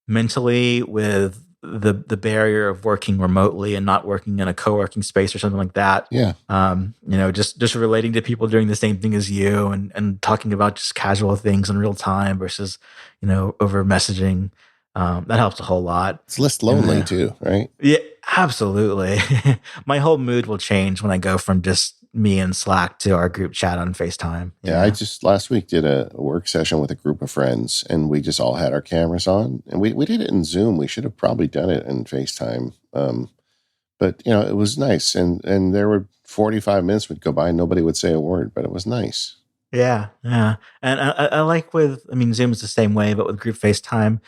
mentally with the barrier of working remotely and not working in a co-working space or something like that. Yeah. Just relating to people doing the same thing as you and talking about just casual things in real time versus, over messaging. That helps a whole lot. It's less lonely too, right? Yeah, absolutely. My whole mood will change when I go from just me and Slack to our group chat on FaceTime. Yeah, I just last week did a work session with a group of friends, and we just all had our cameras on, and we did it in Zoom. We should have probably done it in FaceTime. But it was nice, and there were 45 minutes would go by and nobody would say a word, but it was nice. Yeah. And I like Zoom is the same way, but with group FaceTime,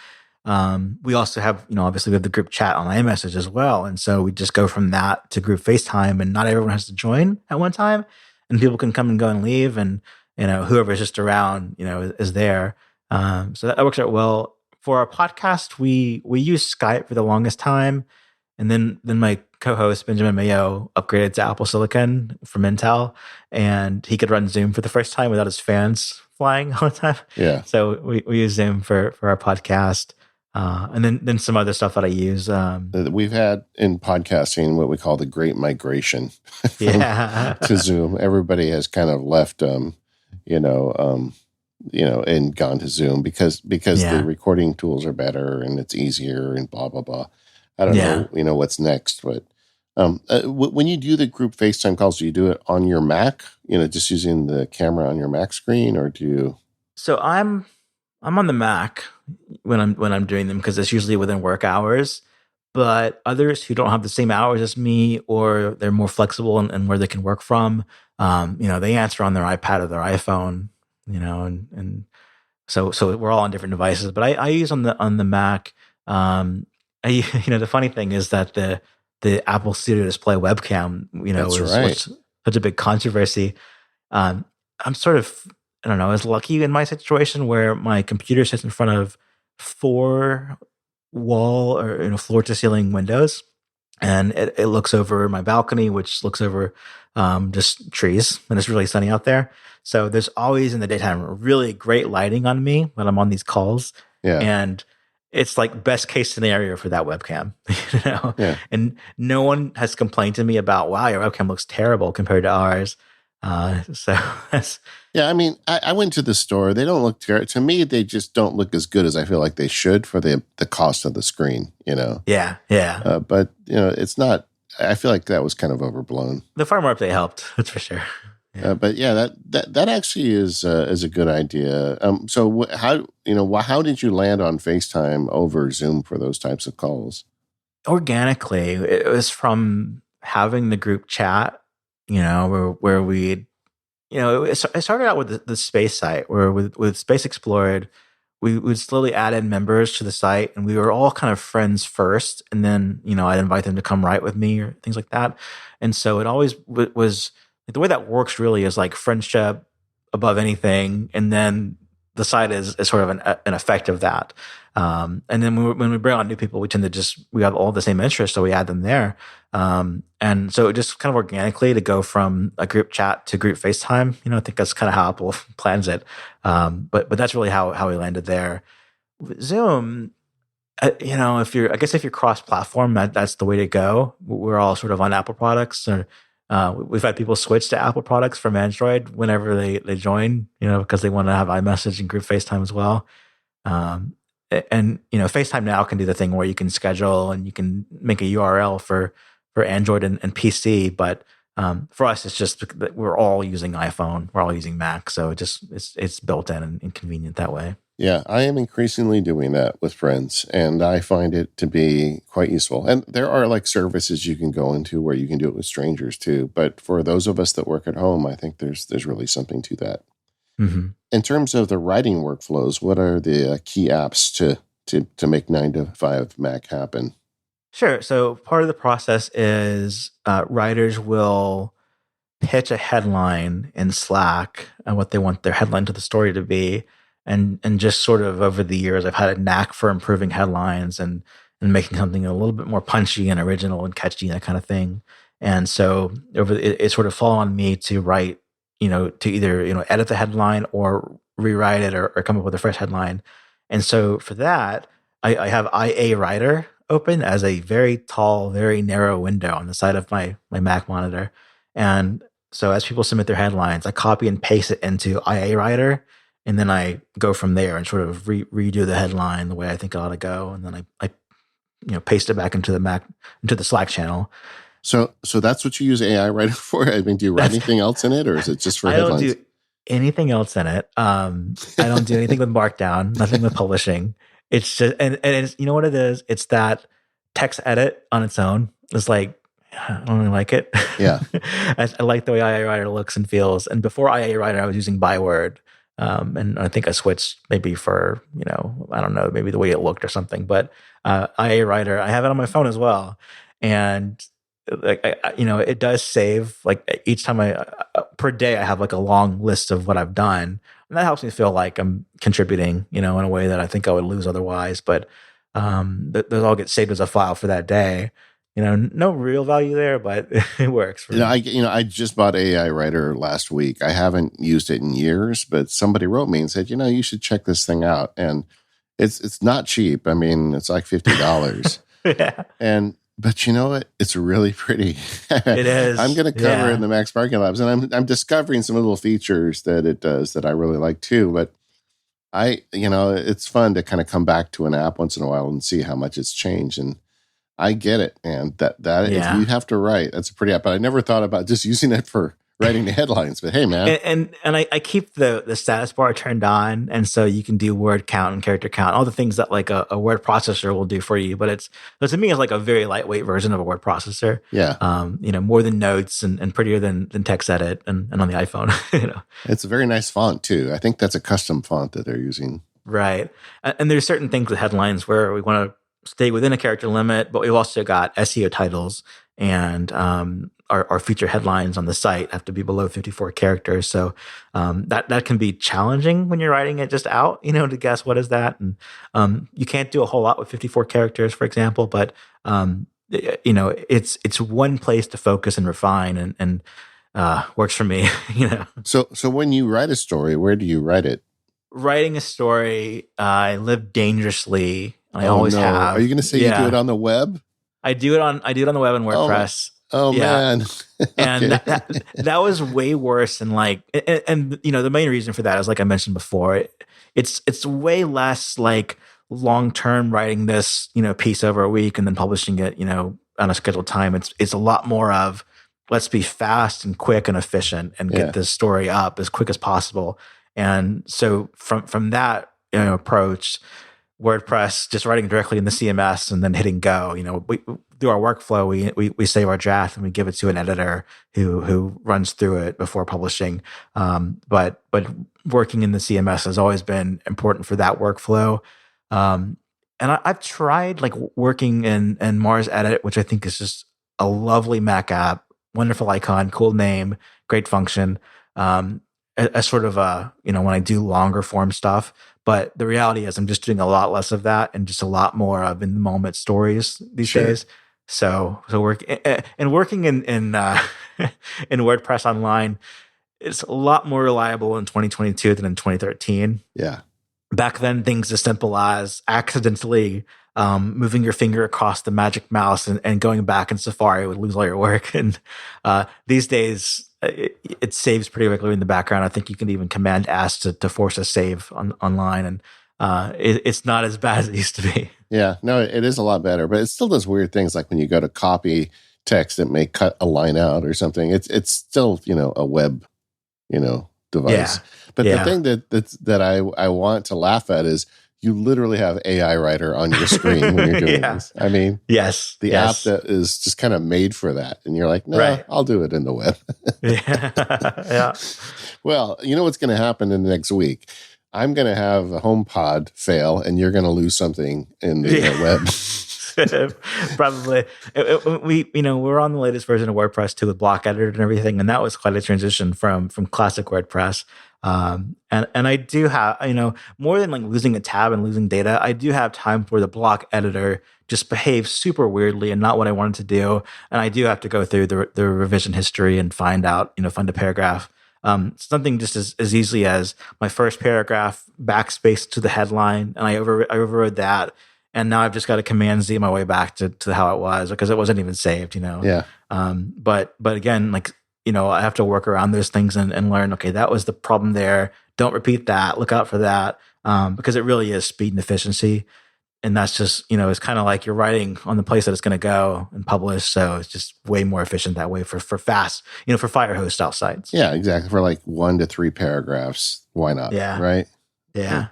we also have, obviously we have the group chat on iMessage as well. And so we just go from that to group FaceTime, and not everyone has to join at one time, and people can come and go and leave, and, whoever's just around, is there. So that works out well. For our podcast, we use Skype for the longest time. And then my co-host, Benjamin Mayo, upgraded to Apple Silicon from Intel, and he could run Zoom for the first time without his fans flying all the time. Yeah. So we use Zoom for our podcast. And then some other stuff that I use. We've had in podcasting what we call the Great Migration to Zoom. Everybody has kind of left, and gone to Zoom because the recording tools are better and it's easier and blah blah blah. I don't know, what's next, but when you do the group FaceTime calls, do you do it on your Mac? Just using the camera on your Mac screen, or do you? So I'm I'm on the Mac when I'm doing them because it's usually within work hours. But others who don't have the same hours as me, or they're more flexible and where they can work from, they answer on their iPad or their iPhone, and so we're all on different devices. But I use on the Mac. Um, the funny thing is that the Apple Studio Display webcam, That's right. was such a big controversy. um, I'm sort of, I don't know, I was lucky in my situation where my computer sits in front of four wall or floor to ceiling windows, and it looks over my balcony, which looks over just trees, and it's really sunny out there. So there's always in the daytime really great lighting on me when I'm on these calls, Yeah. and it's like best case scenario for that webcam, Yeah. And no one has complained to me about, wow, your webcam looks terrible compared to ours. So that's Yeah, I mean, I went to the store. They don't look terrible. To me, they just don't look as good as I feel like they should for the cost of the screen, yeah, yeah. But, it's not, I feel like that was kind of overblown. The farmer update helped, that's for sure. Yeah. But yeah, that actually is a good idea. So how did you land on FaceTime over Zoom for those types of calls? Organically, it was from having the group chat, where we, it started out with the space site, where with Space Explored, we would slowly add in members to the site, and we were all kind of friends first, and then I'd invite them to come write with me or things like that. And so it always was like, the way that works really is like friendship above anything, and then the site is sort of an effect of that. And then when we bring on new people, we tend to we have all the same interests, so we add them there. And so it just kind of organically to go from a group chat to group FaceTime. I think that's kind of how Apple plans it. But that's really how we landed there. With Zoom, if you're cross-platform, that's the way to go. We're all sort of on Apple products, or we've had people switch to Apple products from Android whenever they join, because they want to have iMessage and group FaceTime as well. And FaceTime now can do the thing where you can schedule and you can make a URL for Android and PC, but for us, it's just that we're all using iPhone, we're all using Mac, so it's built in and convenient that way. Yeah, I am increasingly doing that with friends, and I find it to be quite useful. And there are like services you can go into where you can do it with strangers too. But for those of us that work at home, I think there's really something to that. Mm-hmm. In terms of the writing workflows, what are the key apps to make 9 to 5 Mac happen? Sure. So part of the process is writers will pitch a headline in Slack and what they want their headline to the story to be. And just sort of over the years, I've had a knack for improving headlines and making something a little bit more punchy and original and catchy, that kind of thing. And so it sort of fall on me to write, to either, edit the headline or rewrite it or come up with a fresh headline. And so for that, I have IA Writer open as a very tall, very narrow window on the side of my Mac monitor. And so as people submit their headlines, I copy and paste it into IA Writer, and then I go from there and sort of redo the headline the way I think it ought to go, and then I paste it back into the Slack channel. So that's what you use AI Writer for? I mean, do you write anything else in it, or is it just for headlines? I don't do anything else in it. I don't do anything with Markdown, nothing with publishing. It's just, and it's, you know what it is? It's that text edit on its own. It's like, I don't really like it. Yeah. I like the way IA Writer looks and feels. And before IA Writer, I was using Byword. And I think I switched maybe for, I don't know, maybe the way it looked or something. But IA Writer, I have it on my phone as well. And it does save, like each time per day, I have like a long list of what I've done. And that helps me feel like I'm contributing, in a way that I think I would lose otherwise. But those all get saved as a file for that day. No real value there, but it works for me. I just bought AI Writer last week. I haven't used it in years, but somebody wrote me and said, you should check this thing out. And it's not cheap. I mean, it's like $50. Yeah. But you know what? It's really pretty. It is. I'm going to cover it in the Mac Sparking Labs, and I'm discovering some little features that it does that I really like too. But it's fun to kind of come back to an app once in a while and see how much it's changed. And I get it, man. That if you have to write, that's a pretty app. But I never thought about just using it for writing the headlines. But hey, man, and I keep the status bar turned on, and so you can do word count and character count, all the things that like a word processor will do for you. But to me, it's like a very lightweight version of a word processor. yeah, More than notes and prettier than text edit and on the iPhone. it's a very nice font too. I think that's a custom font that they're using. Right. And there's certain things with headlines where we want to stay within a character limit, but we've also got SEO titles and our feature headlines on the site have to be below 54 characters. So that can be challenging when you're writing it just out, to guess what is that. And you can't do a whole lot with 54 characters, for example, but it's one place to focus and refine and works for me. So when you write a story, where do you write it? Writing a story, I live dangerously. I always have. Are you going to say you do it on the web? I do it on the web and WordPress. Oh man. Okay. And that was way worse than like, and the main reason for that is, like I mentioned before, it's way less like long-term writing this, piece over a week and then publishing it, on a scheduled time. It's a lot more of, let's be fast and quick and efficient and get this story up as quick as possible. And so from that approach, WordPress, just writing directly in the CMS and then hitting go. We through our workflow, we save our draft and we give it to an editor who runs through it before publishing. But working in the CMS has always been important for that workflow. And I've tried like working in Mars Edit, which I think is just a lovely Mac app, wonderful icon, cool name, great function. As sort of when I do longer form stuff. But the reality is I'm just doing a lot less of that and just a lot more of in the moment stories these days. So working in in WordPress online, it's a lot more reliable in 2022 than in 2013. Yeah. Back then, things as simple as accidentally moving your finger across the magic mouse and going back in Safari would lose all your work. And these days, it saves pretty quickly in the background. I think you can even Command S to force a save online, and it's not as bad as it used to be. Yeah, no, it is a lot better, but it still does weird things. Like when you go to copy text, it may cut a line out or something. It's still a web device. Yeah. But the thing that I want to laugh at is you literally have AI writer on your screen when you're doing this. I mean, the app that is just kind of made for that. And you're like, no, I'll do it in the web. Yeah. Well, you know what's going to happen in the next week? I'm going to have a HomePod fail and you're going to lose something in the web. Probably. We're on the latest version of WordPress too with block editor and everything. And that was quite a transition from classic WordPress. And I do have, more than like losing a tab and losing data, I do have times where the block editor just behaves super weirdly and not what I wanted to do. And I do have to go through the revision history and find a paragraph. Something just as easily as my first paragraph backspace to the headline, and I overrode that. And now I've just got to Command Z my way back to how it was because it wasn't even saved, Yeah. But again, like, I have to work around those things and learn, okay, that was the problem there. Don't repeat that. Look out for that. Because it really is speed and efficiency. And that's just, it's kind of like you're writing on the place that it's going to go and publish. So it's just way more efficient that way for fast, for Firehose style sites. Yeah, exactly. For like 1 to 3 paragraphs. Why not? Yeah. Right? Yeah.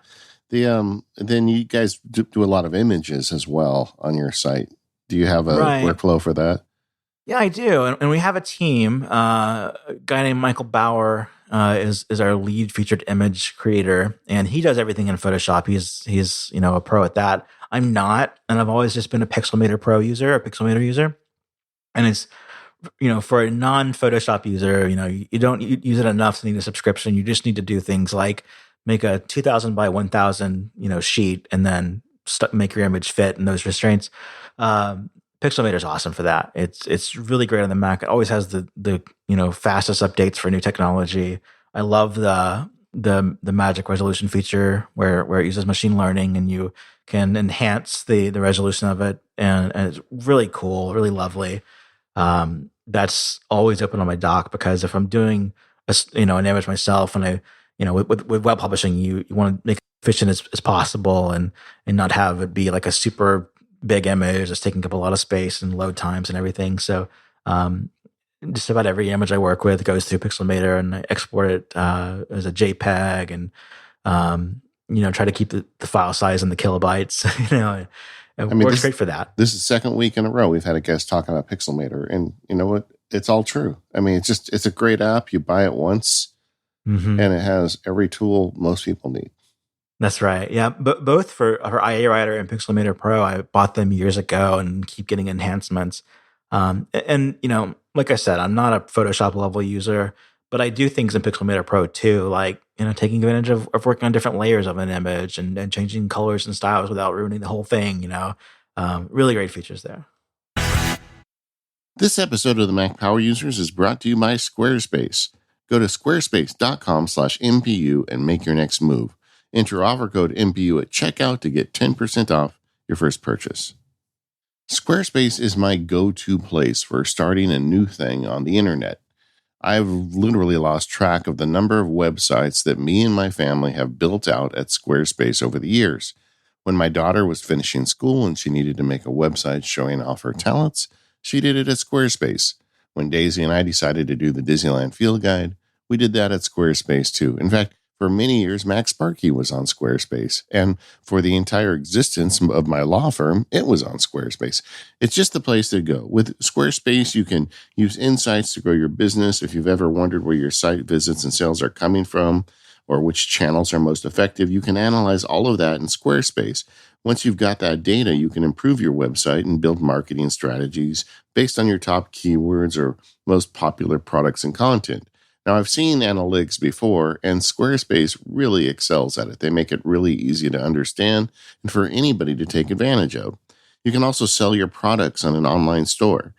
Then you guys do a lot of images as well on your site. Do you have a workflow for that? Yeah, I do, and we have a team. A guy named Michael Bauer is our lead featured image creator, and he does everything in Photoshop. He's a pro at that. I'm not, and I've always just been a Pixelmator Pro user, a Pixelmator user, and it's for a non-Photoshop user, you don't use it enough to need a subscription. You just need to do things like make a 2000 by 1000 sheet, and then make your image fit in those restraints. Pixelmator is awesome for that. It's really great on the Mac. It always has the fastest updates for new technology. I love the magic resolution feature where it uses machine learning and you can enhance the resolution of it, and it's really cool, really lovely. That's always open on my dock because if I'm doing an image myself, and I with web publishing, you want to make it efficient as possible and not have it be like a super big image that's taking up a lot of space and load times and everything. So just about every image I work with goes through Pixelmator, and I export it as a JPEG, and try to keep the file size in the kilobytes. It works great for that. This is the second week in a row we've had a guest talking about Pixelmator, and you know what? It's all true. I mean, it's a great app. You buy it once, and it has every tool most people need. That's right. Yeah, but both for IA Writer and Pixelmator Pro, I bought them years ago and keep getting enhancements. And like I said, I'm not a Photoshop level user, but I do things in Pixelmator Pro too, like taking advantage of working on different layers of an image and changing colors and styles without ruining the whole thing. Really great features there. This episode of the Mac Power Users is brought to you by Squarespace. Go to squarespace.com/MPU and make your next move. Enter offer code MPU at checkout to get 10% off your first purchase. Squarespace is my go-to place for starting a new thing on the internet. I've literally lost track of the number of websites that me and my family have built out at Squarespace over the years. When my daughter was finishing school and she needed to make a website showing off her talents, she did it at Squarespace. When Daisy and I decided to do the Disneyland Field Guide, we did that at Squarespace too. In fact, for many years, Max Sparky was on Squarespace, and for the entire existence of my law firm, it was on Squarespace. It's just the place to go. With Squarespace, you can use insights to grow your business. If you've ever wondered where your site visits and sales are coming from, or which channels are most effective, you can analyze all of that in Squarespace. Once you've got that data, you can improve your website and build marketing strategies based on your top keywords or most popular products and content. Now, I've seen analytics before, and Squarespace really excels at it. They make it really easy to understand and for anybody to take advantage of. You can also sell your products on an online store.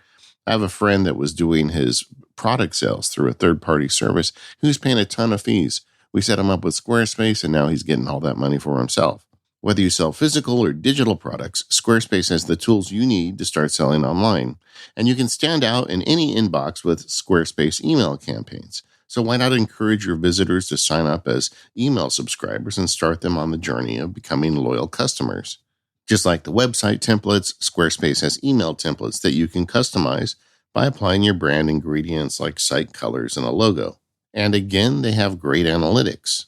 I have a friend that was doing his product sales through a third-party service who's paying a ton of fees. We set him up with Squarespace, and now he's getting all that money for himself. Whether you sell physical or digital products, Squarespace has the tools you need to start selling online. And you can stand out in any inbox with Squarespace email campaigns. So why not encourage your visitors to sign up as email subscribers and start them on the journey of becoming loyal customers? Just like the website templates, Squarespace has email templates that you can customize by applying your brand ingredients like site colors and a logo. And again, they have great analytics.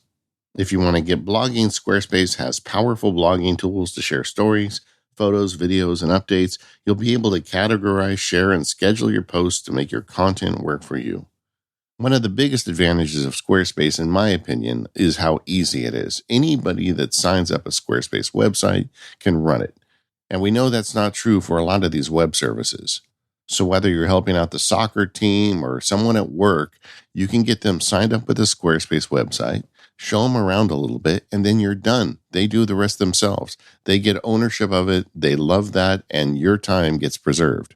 If you want to get blogging, Squarespace has powerful blogging tools to share stories, photos, videos, and updates. You'll be able to categorize, share, and schedule your posts to make your content work for you. One of the biggest advantages of Squarespace, in my opinion, is how easy it is. Anybody that signs up a Squarespace website can run it. And we know that's not true for a lot of these web services. So whether you're helping out the soccer team or someone at work, you can get them signed up with a Squarespace website, show them around a little bit, and then you're done. They do the rest themselves. They get ownership of it. They love that, and your time gets preserved.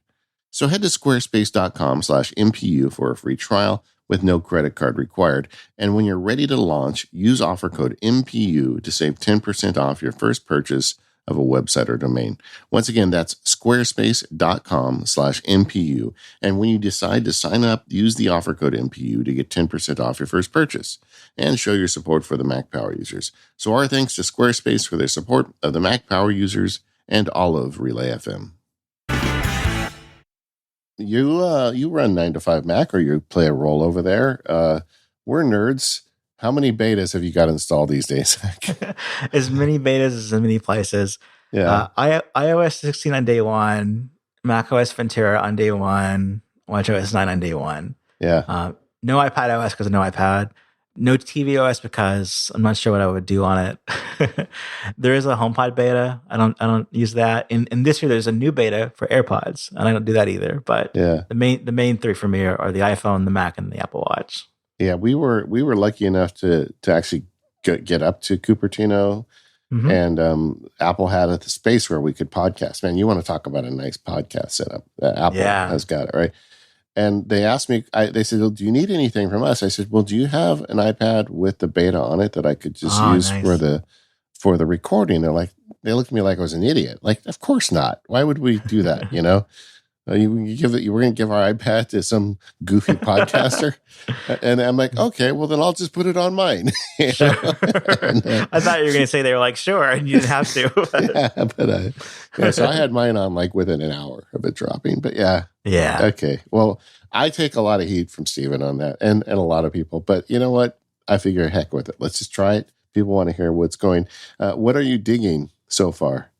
So head to squarespace.com/MPU for a free trial with no credit card required. And when you're ready to launch, use offer code MPU to save 10% off your first purchase of a website or domain. Once again, that's squarespace.com/MPU. And when you decide to sign up, use the offer code MPU to get 10% off your first purchase and show your support for the Mac Power Users. So our thanks to Squarespace for their support of the Mac Power Users and all of Relay FM. You run 9 to 5 Mac, or you play a role over there. We're nerds. How many betas have you got installed these days? As many betas as many places. Yeah. iOS 16 on day one, macOS Ventura on day one, watchOS 9 on day one. Yeah. No iPad OS because no iPad. No TV OS because I'm not sure what I would do on it. There is a HomePod beta. I don't use that. And this year there's a new beta for AirPods, and I don't do that either. But yeah, the main three for me are the iPhone, the Mac, and the Apple Watch. Yeah, we were lucky enough to actually get up to Cupertino, and Apple had a space where we could podcast. Man, you want to talk about a nice podcast setup? Apple has got it right. And they asked me, they said, well, do you need anything from us? I said, well, do you have an iPad with the beta on it that I could just use for the recording? They looked at me like I was an idiot. Like, of course not. Why would we do that? You know, you were going to give our iPad to some goofy podcaster. And I'm like, okay, well then I'll just put it on mine. Sure. And, I thought you were going to say they were like, sure, and you didn't have to. So I had mine on like within an hour of it dropping. But yeah. Yeah. Okay. Well, I take a lot of heat from Steven on that and a lot of people, but you know what? I figure heck with it. Let's just try it. People want to hear what's going. What are you digging so far?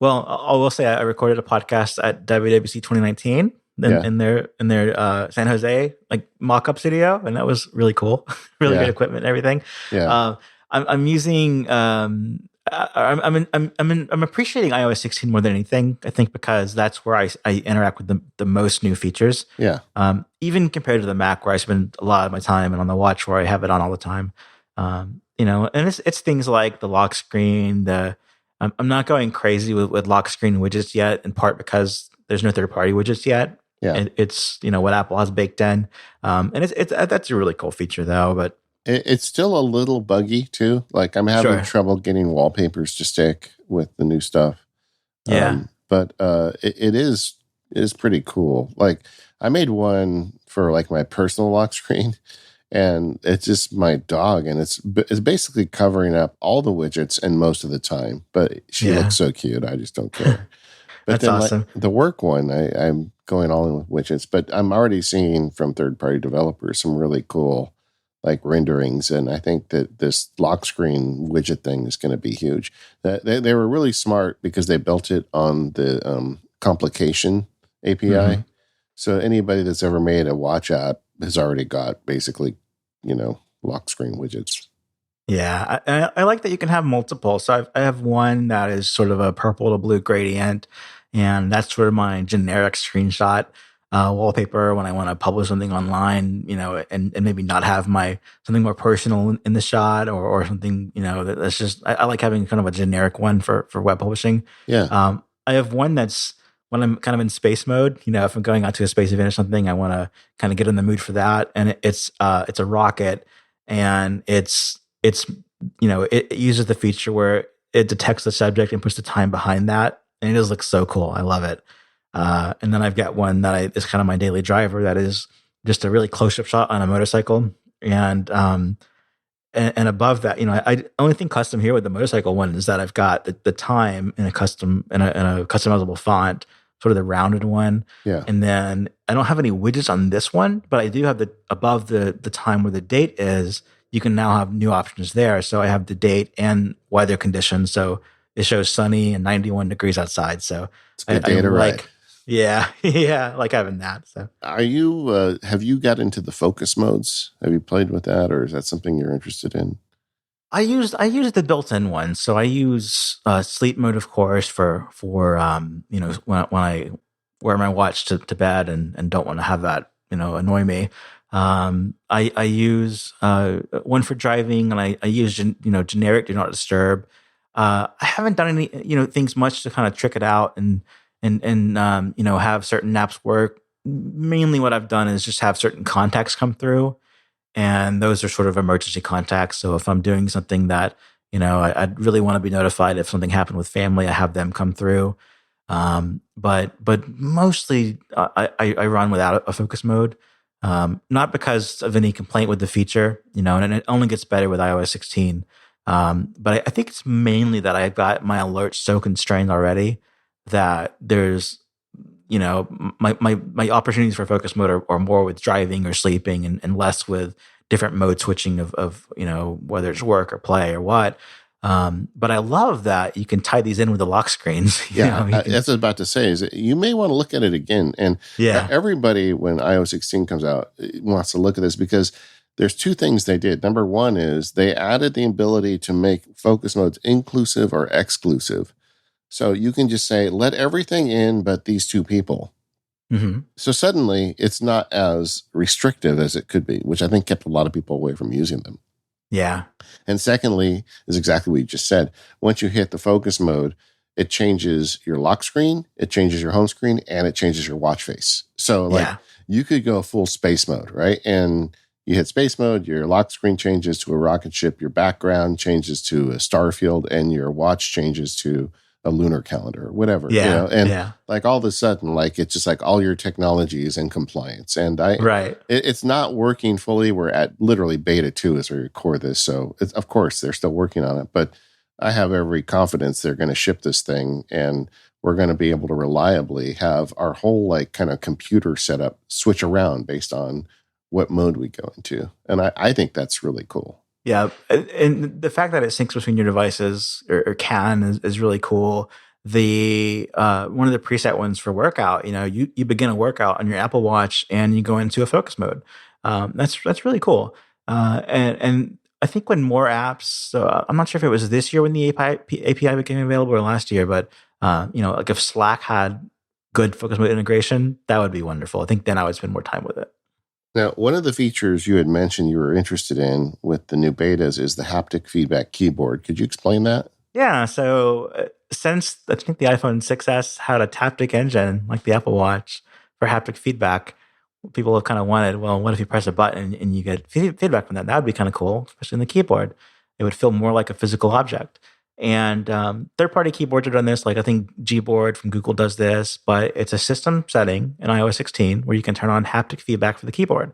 Well, I will say I recorded a podcast at WWC 2019 Yeah. in their San Jose like mock-up studio, and that was really cool. Really good Yeah. equipment and everything. Yeah. Uh, I'm using I'm appreciating iOS 16 more than anything. I think because that's where I interact with the most new features. Yeah. Even compared to the Mac, where I spend a lot of my time, and on the watch, where I have it on all the time. And it's things like the lock screen. I'm not going crazy with lock screen widgets yet, in part because there's no third party widgets yet. Yeah. It's what Apple has baked in, and it's that's a really cool feature though. But It's still a little buggy too. Like I'm having sure, trouble getting wallpapers to stick with the new stuff. yeah, But it is pretty cool. Like I made one for like my personal lock screen, and it's just my dog, and it's basically covering up all the widgets and most of the time. But she yeah, looks so cute, I just don't care. But that's then like awesome. the work one, I'm going all in with widgets, but I'm already seeing from third party developers some really cool like renderings, and I think that this lock screen widget thing is going to be huge. They were really smart because they built it on the complication Mm-hmm. API. So anybody that's ever made a watch app has already got basically, lock screen widgets. Yeah, I like that you can have multiple. So I have one that is sort of a purple to blue gradient, and that's sort of my generic screenshot wallpaper when I want to publish something online, and maybe not have my something more personal in the shot or something, that's just I like having kind of a generic one for web publishing. Yeah. I have one that's when I'm kind of in space mode, if I'm going out to a space event or something, I want to kind of get in the mood for that, and it's a rocket, and it uses the feature where it detects the subject and puts the time behind that, and it just looks so cool. I love it. And then I've got one that is kind of my daily driver that is just a really close up shot on a motorcycle, and above that, I only thing custom here with the motorcycle one is that I've got the time in a customizable font, sort of the rounded one, Yeah. and then I don't have any widgets on this one, but I do have the above the time where the date is. You can now have new options there. So I have the date and weather conditions. So it shows sunny and 91 degrees outside. So It's I, good I data, right? like, yeah, yeah, I like having that. So Are you have you got into the focus modes? Have you played with that, or is that something you're interested in? I use the built-in one. So I use sleep mode, of course, for when I wear my watch to bed and don't want to have that annoy me. I use one for driving, and I use generic do not disturb. I haven't done any things much to kind of trick it out and have certain apps work. Mainly, what I've done is just have certain contacts come through, and those are sort of emergency contacts. So if I'm doing something that I'd really want to be notified if something happened with family, I have them come through. But mostly I run without a focus mode, not because of any complaint with the feature, and it only gets better with iOS 16. But I think it's mainly that I've got my alerts so constrained already that there's my opportunities for focus mode are more with driving or sleeping and less with different mode switching of whether it's work or play or what. But I love that you can tie these in with the lock screens. Yeah, that's what I was about to say. Is that you may want to look at it again, and Yeah. everybody when iOS 16 comes out wants to look at this because there's two things they did. Number one is they added the ability to make focus modes inclusive or exclusive. So you can just say, let everything in but these two people. Mm-hmm. So suddenly it's not as restrictive as it could be, which I think kept a lot of people away from using them. Yeah. And secondly, is exactly what you just said. Once you hit the focus mode, it changes your lock screen, it changes your home screen, and it changes your watch face. So like you could go full space mode, right? And you hit space mode, your lock screen changes to a rocket ship, your background changes to a star field, and your watch changes to a lunar calendar or whatever, and like all of a sudden, like it's just like all your technology is in compliance. And it's not working fully. We're at literally beta 2 as we record this. So of course they're still working on it, but I have every confidence they're going to ship this thing and we're going to be able to reliably have our whole like kind of computer setup switch around based on what mode we go into. And I think that's really cool. Yeah. And the fact that it syncs between your devices or can is really cool. The one of the preset ones for workout, you begin a workout on your Apple Watch and you go into a focus mode. That's really cool. And I think when more apps, so I'm not sure if it was this year when the API became available or last year, but like if Slack had good focus mode integration, that would be wonderful. I think then I would spend more time with it. Now, one of the features you had mentioned you were interested in with the new betas is the haptic feedback keyboard. Could you explain that? Yeah. So since I think the iPhone 6S had a taptic engine like the Apple Watch for haptic feedback, people have kind of wanted, well, what if you press a button and you get feedback from that? That would be kind of cool, especially in the keyboard. It would feel more like a physical object. And third-party keyboards have done this. Like I think Gboard from Google does this, but it's a system setting in iOS 16 where you can turn on haptic feedback for the keyboard.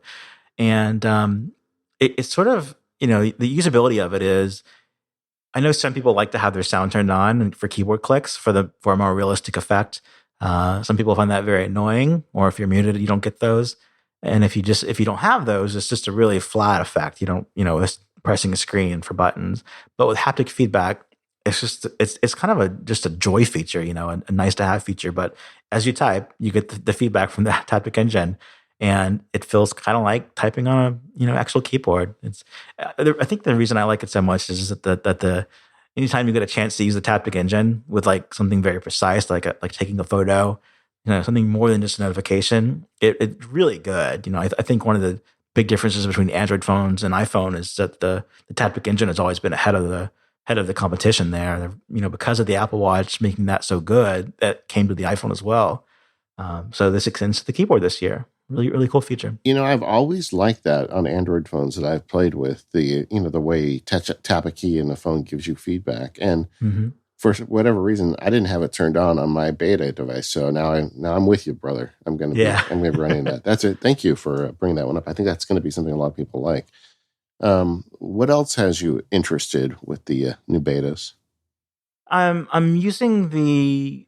And it's sort of, the usability of it is, I know some people like to have their sound turned on for keyboard clicks for a more realistic effect. Some people find that very annoying, or if you're muted, you don't get those. And if you don't have those, it's just a really flat effect. You don't, it's pressing a screen for buttons. But with haptic feedback, it's kind of just a joy feature, a nice to have feature. But as you type, you get the feedback from the haptic engine, and it feels kind of like typing on a actual keyboard. I think the reason I like it so much is that the anytime you get a chance to use the haptic engine with like something very precise, like taking a photo, something more than just a notification, it's really good. I think one of the big differences between Android phones and iPhone is that the haptic engine has always been ahead of the competition there. Because of the Apple Watch making that so good, that came to the iPhone as well. So this extends to the keyboard this year. Really, really cool feature. I've always liked that on Android phones that I've played with, the way tap a key and the phone gives you feedback. And for whatever reason, I didn't have it turned on my beta device. So now I'm with you, brother. I'm going to be running that. That's it. Thank you for bringing that one up. I think that's going to be something a lot of people like. What else has you interested with the new betas? I'm using the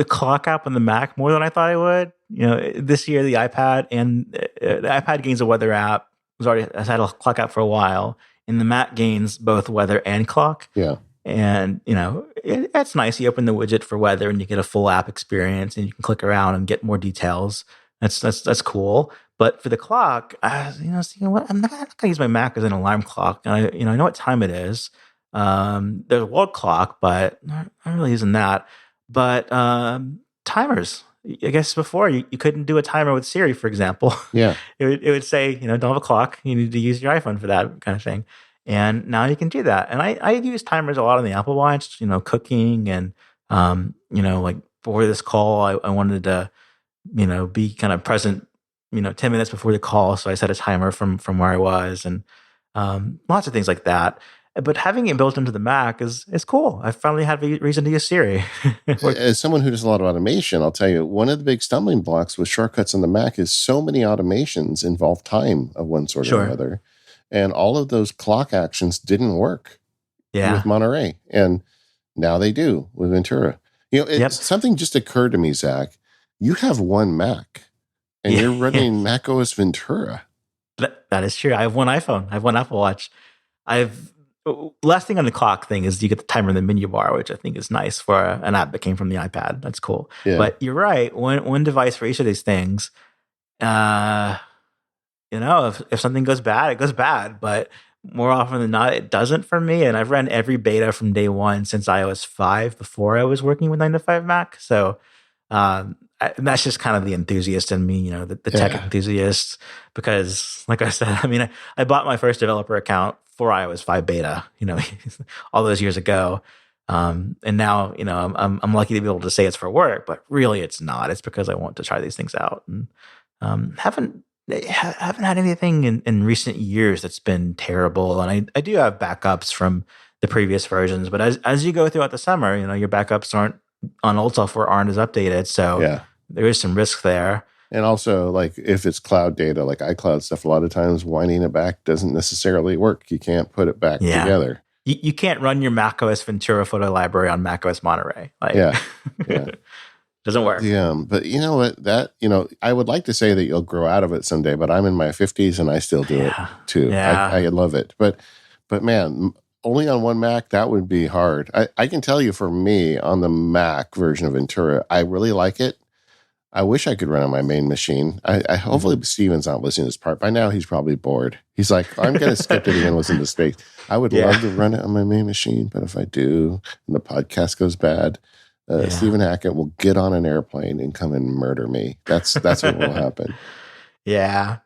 clock app on the Mac more than I thought I would. This year the iPad the iPad gains a weather app. Has had a clock app for a while, and the Mac gains both weather and clock. Yeah, and it's nice. You open the widget for weather, and you get a full app experience, and you can click around and get more details. That's cool. But for the clock, what? I'm not going to use my Mac as an alarm clock. And I know what time it is. There's a wall clock, but I'm not really using that. But timers. I guess before you couldn't do a timer with Siri, for example. Yeah. it would say, don't have a clock. You need to use your iPhone for that kind of thing. And now you can do that. And I use timers a lot on the Apple Watch, cooking and, like for this call, I wanted to, be kind of present, 10 minutes before the call. So I set a timer from where I was and lots of things like that. But having it built into the Mac is cool. I finally had a reason to use Siri. As someone who does a lot of automation, I'll tell you, one of the big stumbling blocks with shortcuts on the Mac is so many automations involve time of one sort or another. And all of those clock actions didn't work with Monterey. And now they do with Ventura. Something just occurred to me, Zach. You have one Mac, and you're running Mac OS Ventura. That is true. I have one iPhone. I have one Apple Watch. Last thing on the clock thing is you get the timer in the menu bar, which I think is nice for an app that came from the iPad. That's cool. Yeah. But you're right. One device for each of these things. If something goes bad, it goes bad. But more often than not, it doesn't for me. And I've run every beta from day one since iOS 5 before I was working with 9to5 Mac. So that's just kind of the enthusiast in me, the tech enthusiast. Because, like I said, I bought my first developer account for iOS 5 beta, all those years ago. And now, I'm lucky to be able to say it's for work, but really it's not. It's because I want to try these things out. And haven't had anything in recent years that's been terrible. And I do have backups from the previous versions, but as you go throughout the summer, your backups on old software aren't as updated. So there is some risk there. And also, like, if it's cloud data, like iCloud stuff, a lot of times winding it back doesn't necessarily work. You can't put it back together. You can't run your macOS Ventura photo library on macOS Monterey. Like, Yeah. Yeah. Doesn't work. Yeah. But you know what? I would like to say that you'll grow out of it someday, but I'm in my 50s and I still do it too. Yeah. I love it. But man, only on one Mac, that would be hard. I can tell you for me on the Mac version of Ventura, I really like it. I wish I could run on my main machine. I hopefully Steven's not listening to this part. By now, he's probably bored. He's like, I'm going to skip it and listen to Space. I would love to run it on my main machine, but if I do and the podcast goes bad, Stephen Hackett will get on an airplane and come and murder me. That's what will happen. Yeah.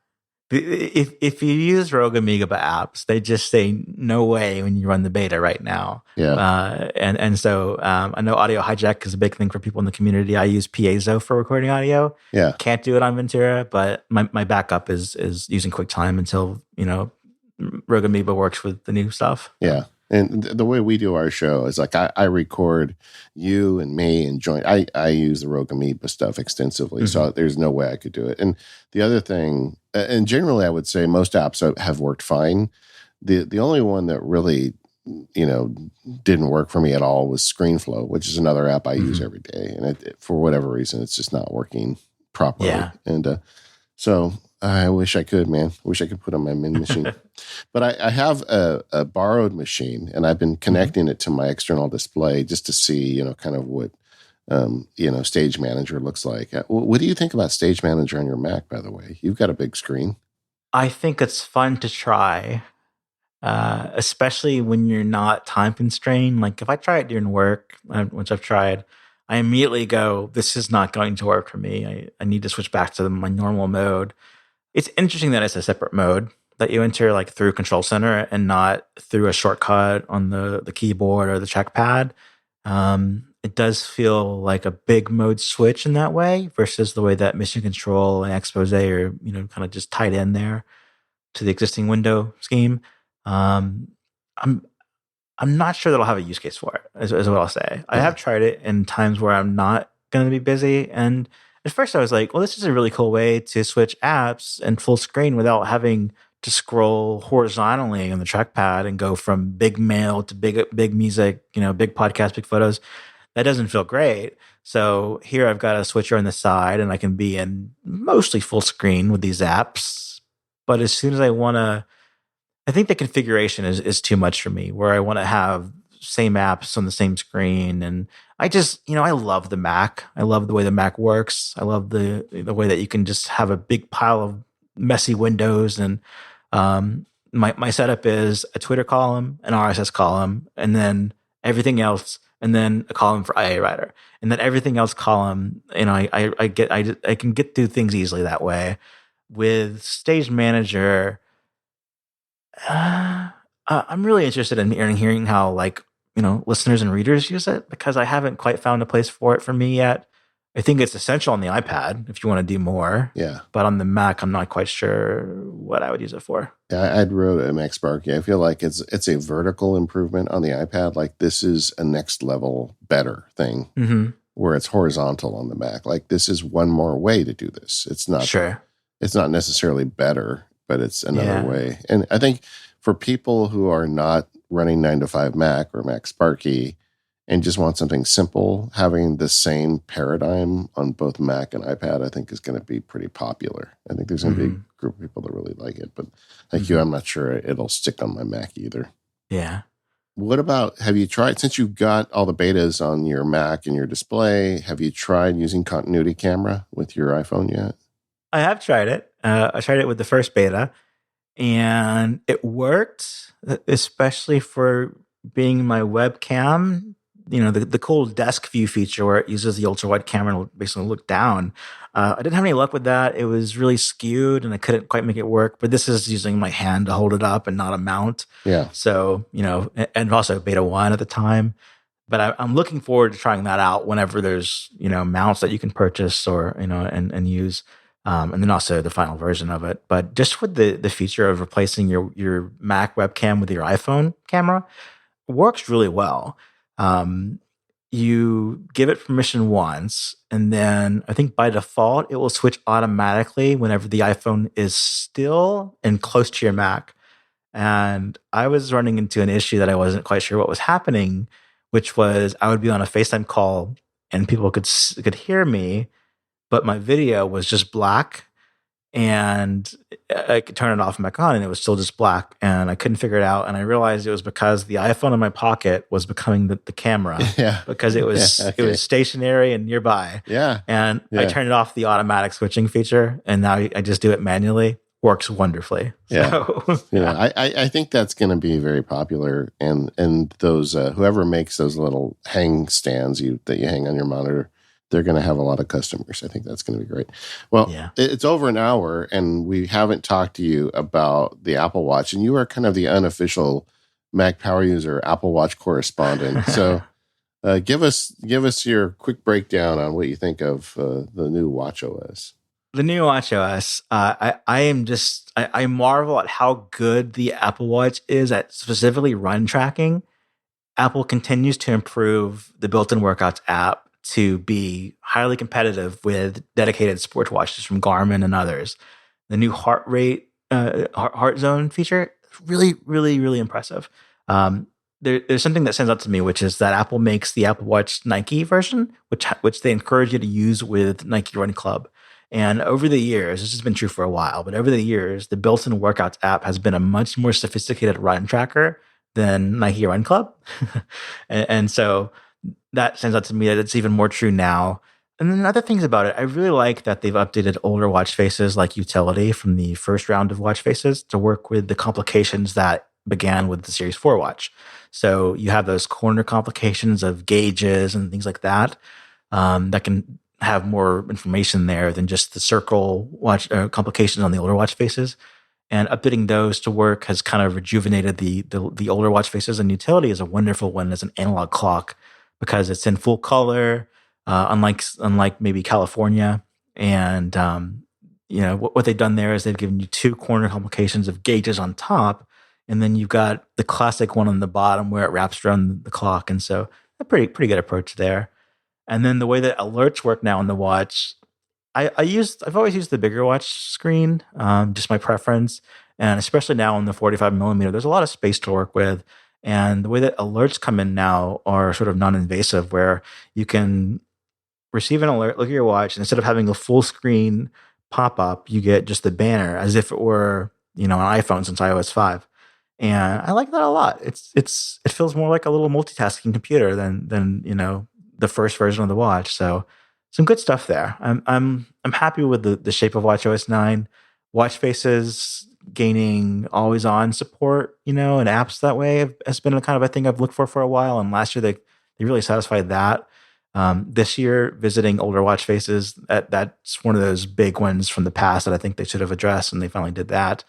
If you use Rogue Amoeba apps, they just say no way when you run the beta right now. Yeah. And so I know audio hijack is a big thing for people in the community. I use Piezo for recording audio. Yeah. Can't do it on Ventura, but my backup is using QuickTime until, Rogue Amoeba works with the new stuff. Yeah. And the way we do our show is like I record you and me and join. I use the Rogue Amoeba stuff extensively, so there's no way I could do it. And the other thing, and generally I would say most apps have worked fine. The only one that really, didn't work for me at all was ScreenFlow, which is another app I use every day. And for whatever reason, it's just not working properly. Yeah. And so I wish I could, man. I wish I could put on my main machine. But I have a borrowed machine, and I've been connecting it to my external display just to see, kind of what, Stage Manager looks like. What do you think about Stage Manager on your Mac, by the way? You've got a big screen. I think it's fun to try, especially when you're not time constrained. Like if I try it during work, which I've tried, I immediately go, this is not going to work for me. I need to switch back to my normal mode. It's interesting that it's a separate mode that you enter like through Control Center and not through a shortcut on the keyboard or the trackpad. It does feel like a big mode switch in that way versus the way that Mission Control and Expose are, kind of just tied in there to the existing window scheme. I'm not sure that I'll have a use case for it, is what I'll say. I have tried it in times where I'm not going to be busy. And at first I was like, well, this is a really cool way to switch apps and full screen without having to scroll horizontally on the trackpad and go from big mail to big music, big podcast, big photos. That doesn't feel great. So here I've got a switcher on the side and I can be in mostly full screen with these apps. But as soon as I think the configuration is too much for me, where I want to have same apps on the same screen. And I just, I love the Mac. I love the way the Mac works. I love the way that you can just have a big pile of messy windows. And my setup is a Twitter column, an RSS column, and then everything else, and then a column for IA Writer, and then everything else column. I can get through things easily that way. With Stage Manager, I'm really interested in hearing how listeners and readers use it, because I haven't quite found a place for it for me yet. I think it's essential on the iPad if you want to do more. Yeah. But on the Mac, I'm not quite sure what I would use it for. Yeah, I'd wrote a Mac Sparky. I feel like it's a vertical improvement on the iPad. Like this is a next level better thing where it's horizontal on the Mac. Like this is one more way to do this. It's not It's not necessarily better, but it's another way. And I think for people who are not running 9-to-5 Mac or Mac Sparky and just want something simple, having the same paradigm on both Mac and iPad, I think is going to be pretty popular. I think there's going to be a group of people that really like it. But like you, I'm not sure it'll stick on my Mac either. Yeah. What about, have you tried, since you've got all the betas on your Mac and your display, have you tried using continuity camera with your iPhone yet? I have tried it. I tried it with the first beta, and it worked, especially for being my webcam. The cool desk view feature where it uses the ultra wide camera to basically look down. I didn't have any luck with that. It was really skewed and I couldn't quite make it work, but this is using my hand to hold it up and not a mount. Yeah. So, and also beta 1 at the time, but I'm looking forward to trying that out whenever there's, mounts that you can purchase or, and use. And then also the final version of it. But just with the feature of replacing your Mac webcam with your iPhone camera, works really well. You give it permission once, and then I think by default, it will switch automatically whenever the iPhone is still and close to your Mac. And I was running into an issue that I wasn't quite sure what was happening, which was I would be on a FaceTime call and people could hear me, but my video was just black, and I could turn it off and back on, and it was still just black, and I couldn't figure it out. And I realized it was because the iPhone in my pocket was becoming the camera, because it was it was stationary and nearby. And I turned it off the automatic switching feature, and now I just do it manually. Works wonderfully. So, I think that's going to be very popular, and those whoever makes those little hang stands that you hang on your monitor, they're going to have a lot of customers. I think that's going to be great. Well, it's over an hour, and we haven't talked to you about the Apple Watch, and you are kind of the unofficial Mac Power User Apple Watch correspondent. So give us your quick breakdown on what you think of the new Watch OS. The new Watch OS, I marvel at how good the Apple Watch is at specifically run tracking. Apple continues to improve the built-in workouts app to be highly competitive with dedicated sports watches from Garmin and others. The new heart zone feature, really, really, really impressive. There's something that stands out to me, which is that Apple makes the Apple Watch Nike version, which they encourage you to use with Nike Run Club. And over the years, this has been true for a while, but over the years, the built-in workouts app has been a much more sophisticated run tracker than Nike Run Club. and so that stands out to me that it's even more true now. And then other things about it, I really like that they've updated older watch faces like Utility from the first round of watch faces to work with the complications that began with the Series 4 watch. So you have those corner complications of gauges and things like that that can have more information there than just the circle watch complications on the older watch faces. And updating those to work has kind of rejuvenated the older watch faces. And Utility is a wonderful one as an analog clock because it's in full color, unlike maybe California. And what they've done there is they've given you two corner complications of gauges on top, and then you've got the classic one on the bottom where it wraps around the clock. And so a pretty good approach there. And then the way that alerts work now on the watch, I've always used the bigger watch screen, just my preference. And especially now on the 45 millimeter, there's a lot of space to work with. And the way that alerts come in now are sort of non-invasive, where you can receive an alert, look at your watch, and instead of having a full screen pop up, you get just the banner as if it were, an iPhone since iOS 5. And I like that a lot. It feels more like a little multitasking computer than the first version of the watch. So some good stuff there. I'm happy with the shape of WatchOS 9. Watch faces gaining always on support, and apps that way has been a kind of a thing I've looked for a while. And last year they really satisfied that. This year, visiting older watch faces, that's one of those big ones from the past that I think they should have addressed, and they finally did that.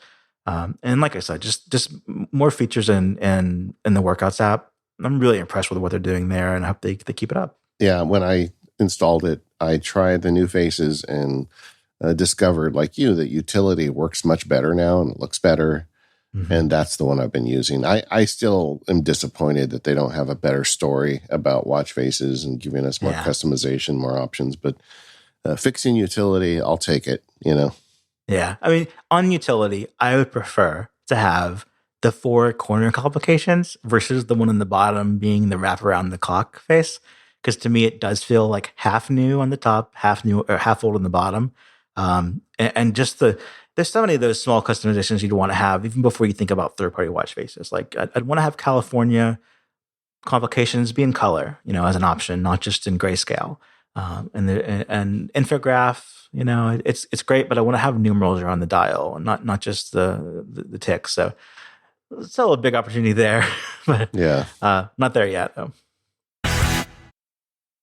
And like I said, just more features in the Workouts app. I'm really impressed with what they're doing there, and I hope they keep it up. Yeah, when I installed it, I tried the new faces and discovered, like you, that Utility works much better now and it looks better. Mm-hmm. And that's the one I've been using. I still am disappointed that they don't have a better story about watch faces and giving us more customization, more options. But fixing Utility, I'll take it, Yeah. I mean, on Utility, I would prefer to have the 4 corner complications versus the one in the bottom being the wrap around the clock face. Because to me, it does feel like half new on the top, half new or half old on the bottom. And just there's so many of those small customizations you'd want to have even before you think about third-party watch faces. Like I'd want to have California complications be in color, as an option, not just in grayscale. And infograph, it's great, but I want to have numerals around the dial and not just the ticks. So still a big opportunity there, but not there yet though.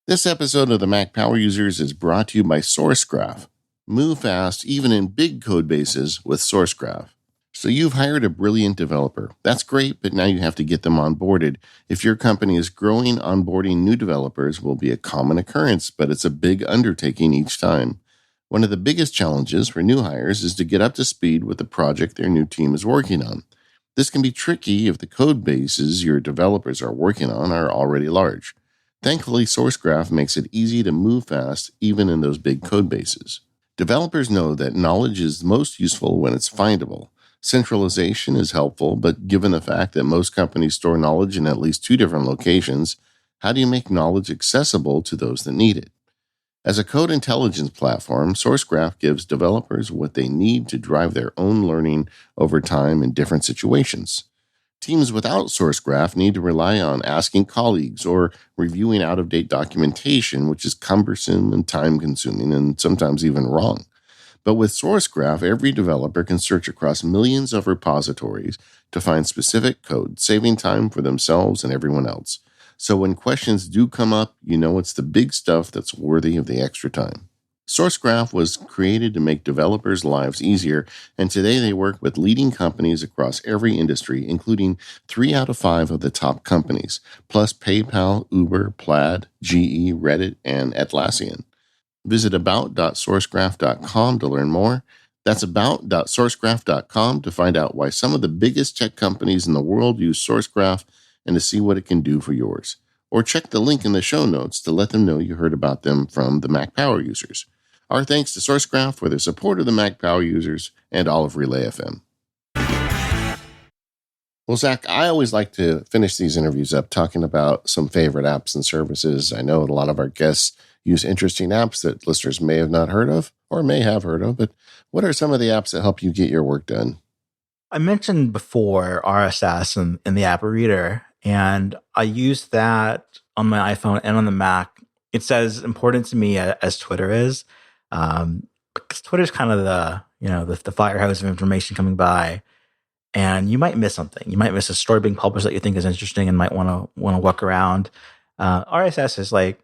This episode of the Mac Power Users is brought to you by SourceGraph. Move fast, even in big code bases, with SourceGraph. So you've hired a brilliant developer. That's great, but now you have to get them onboarded. If your company is growing, onboarding new developers will be a common occurrence, but it's a big undertaking each time. One of the biggest challenges for new hires is to get up to speed with the project their new team is working on. This can be tricky if the code bases your developers are working on are already large. Thankfully, SourceGraph makes it easy to move fast, even in those big code bases. Developers know that knowledge is most useful when it's findable, Centralization is helpful, but given the fact that most companies store knowledge in at least two different locations, how do you make knowledge accessible to those that need it? As a code intelligence platform, SourceGraph gives developers what they need to drive their own learning over time in different situations. Teams without SourceGraph need to rely on asking colleagues or reviewing out-of-date documentation, which is cumbersome and time-consuming and sometimes even wrong. But with SourceGraph, every developer can search across millions of repositories to find specific code, saving time for themselves and everyone else. So when questions do come up, you know it's the big stuff that's worthy of the extra time. SourceGraph was created to make developers' lives easier, and today they work with leading companies across every industry, including 3 out of 5 of the top companies, plus PayPal, Uber, Plaid, GE, Reddit, and Atlassian. Visit about.sourcegraph.com to learn more. That's about.sourcegraph.com to find out why some of the biggest tech companies in the world use SourceGraph and to see what it can do for yours. Or check the link in the show notes to let them know you heard about them from the Mac Power users. Our thanks to SourceGraph for their support of the Mac Power users and all of Relay FM. Well, Zach, I always like to finish these interviews up talking about some favorite apps and services. I know a lot of our guests use interesting apps that listeners may have not heard of or may have heard of, but what are some of the apps that help you get your work done? I mentioned before RSS and the app Reader, and I use that on my iPhone and on the Mac. It's as important to me as Twitter is, because Twitter's kind of the fire hose of information coming by, and you might miss something. You might miss a story being published that you think is interesting and might want to walk around. RSS is like,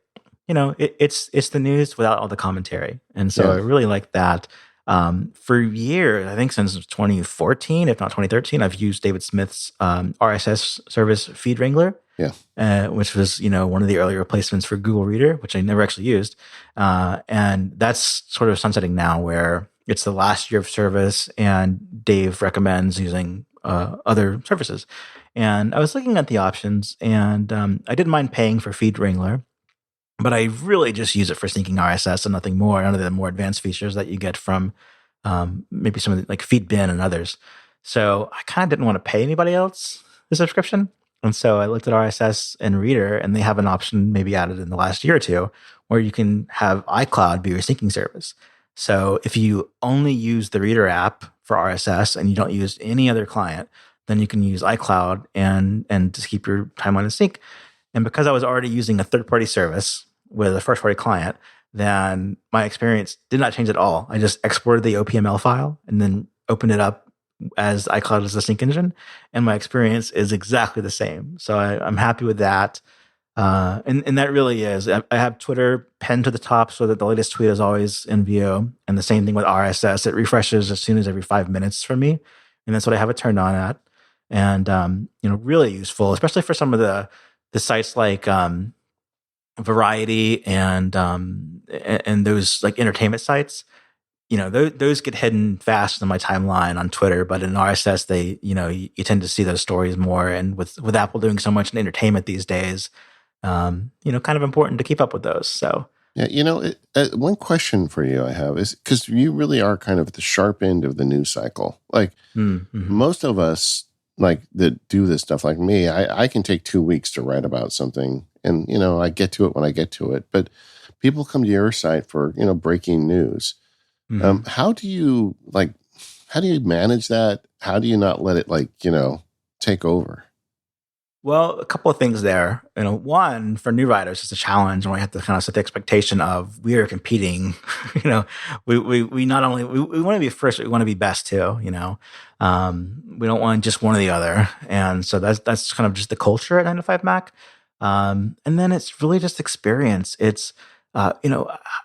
it's the news without all the commentary, and so I really like that. For years, I think since 2014, if not 2013, I've used David Smith's RSS service, Feed Wrangler, which was one of the early replacements for Google Reader, which I never actually used, and that's sort of sunsetting now, where it's the last year of service, and Dave recommends using other services. And I was looking at the options, and I didn't mind paying for Feed Wrangler, but I really just use it for syncing RSS and nothing more. None of the more advanced features that you get from maybe some of the, like Feedbin and others. So I kind of didn't want to pay anybody else the subscription. And so I looked at RSS and Reader, and they have an option maybe added in the last year or two where you can have iCloud be your syncing service. So if you only use the Reader app for RSS and you don't use any other client, then you can use iCloud and just keep your timeline in sync. And because I was already using a third-party service with a first-party client, then my experience did not change at all. I just exported the OPML file and then opened it up as iCloud as a sync engine, and my experience is exactly the same. So I'm happy with that. And that really is. I have Twitter pinned to the top so that the latest tweet is always in view. And the same thing with RSS. It refreshes as soon as every 5 minutes for me. And that's what I have it turned on at. And, really useful, especially for some of the sites like Variety and those like entertainment sites. Those get hidden fast in my timeline on Twitter, but in RSS, they you tend to see those stories more. And with Apple doing so much in entertainment these days, kind of important to keep up with those. So one question for you I have is, because you really are kind of at the sharp end of the news cycle. Like most of us, like that do this stuff, like me, I can take 2 weeks to write about something, and I get to it when I get to it. But people come to your site for breaking news. How do you manage that? How do you not let it take over? Well, a couple of things there. One, for new writers, it's a challenge, and we have to kind of set the expectation of we are competing. We not only we want to be first, but we want to be best too. We don't want just one or the other, and so that's kind of just the culture at 9to5 Mac. And then it's really just experience. It's I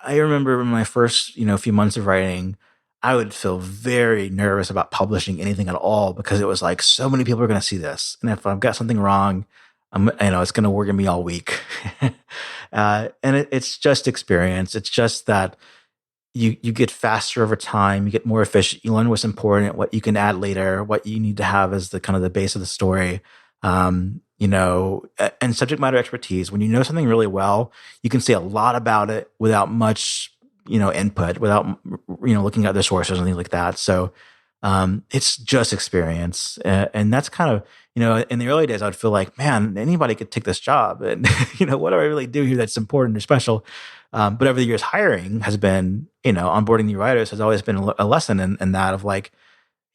remember in my first few months of writing, I would feel very nervous about publishing anything at all, because it was like so many people are going to see this, and if I've got something wrong, it's going to worry me all week. And it's just experience. It's just that you get faster over time, you get more efficient, you learn what's important, what you can add later, what you need to have as the kind of the base of the story. And subject matter expertise. When you know something really well, you can say a lot about it without much input, without looking at other sources and things like that. So It's just experience. And that's kind of, in the early days, I'd feel like, man, anybody could take this job. And, what do I really do here that's important or special? But over the years, hiring has been, onboarding new writers has always been a lesson in that of like,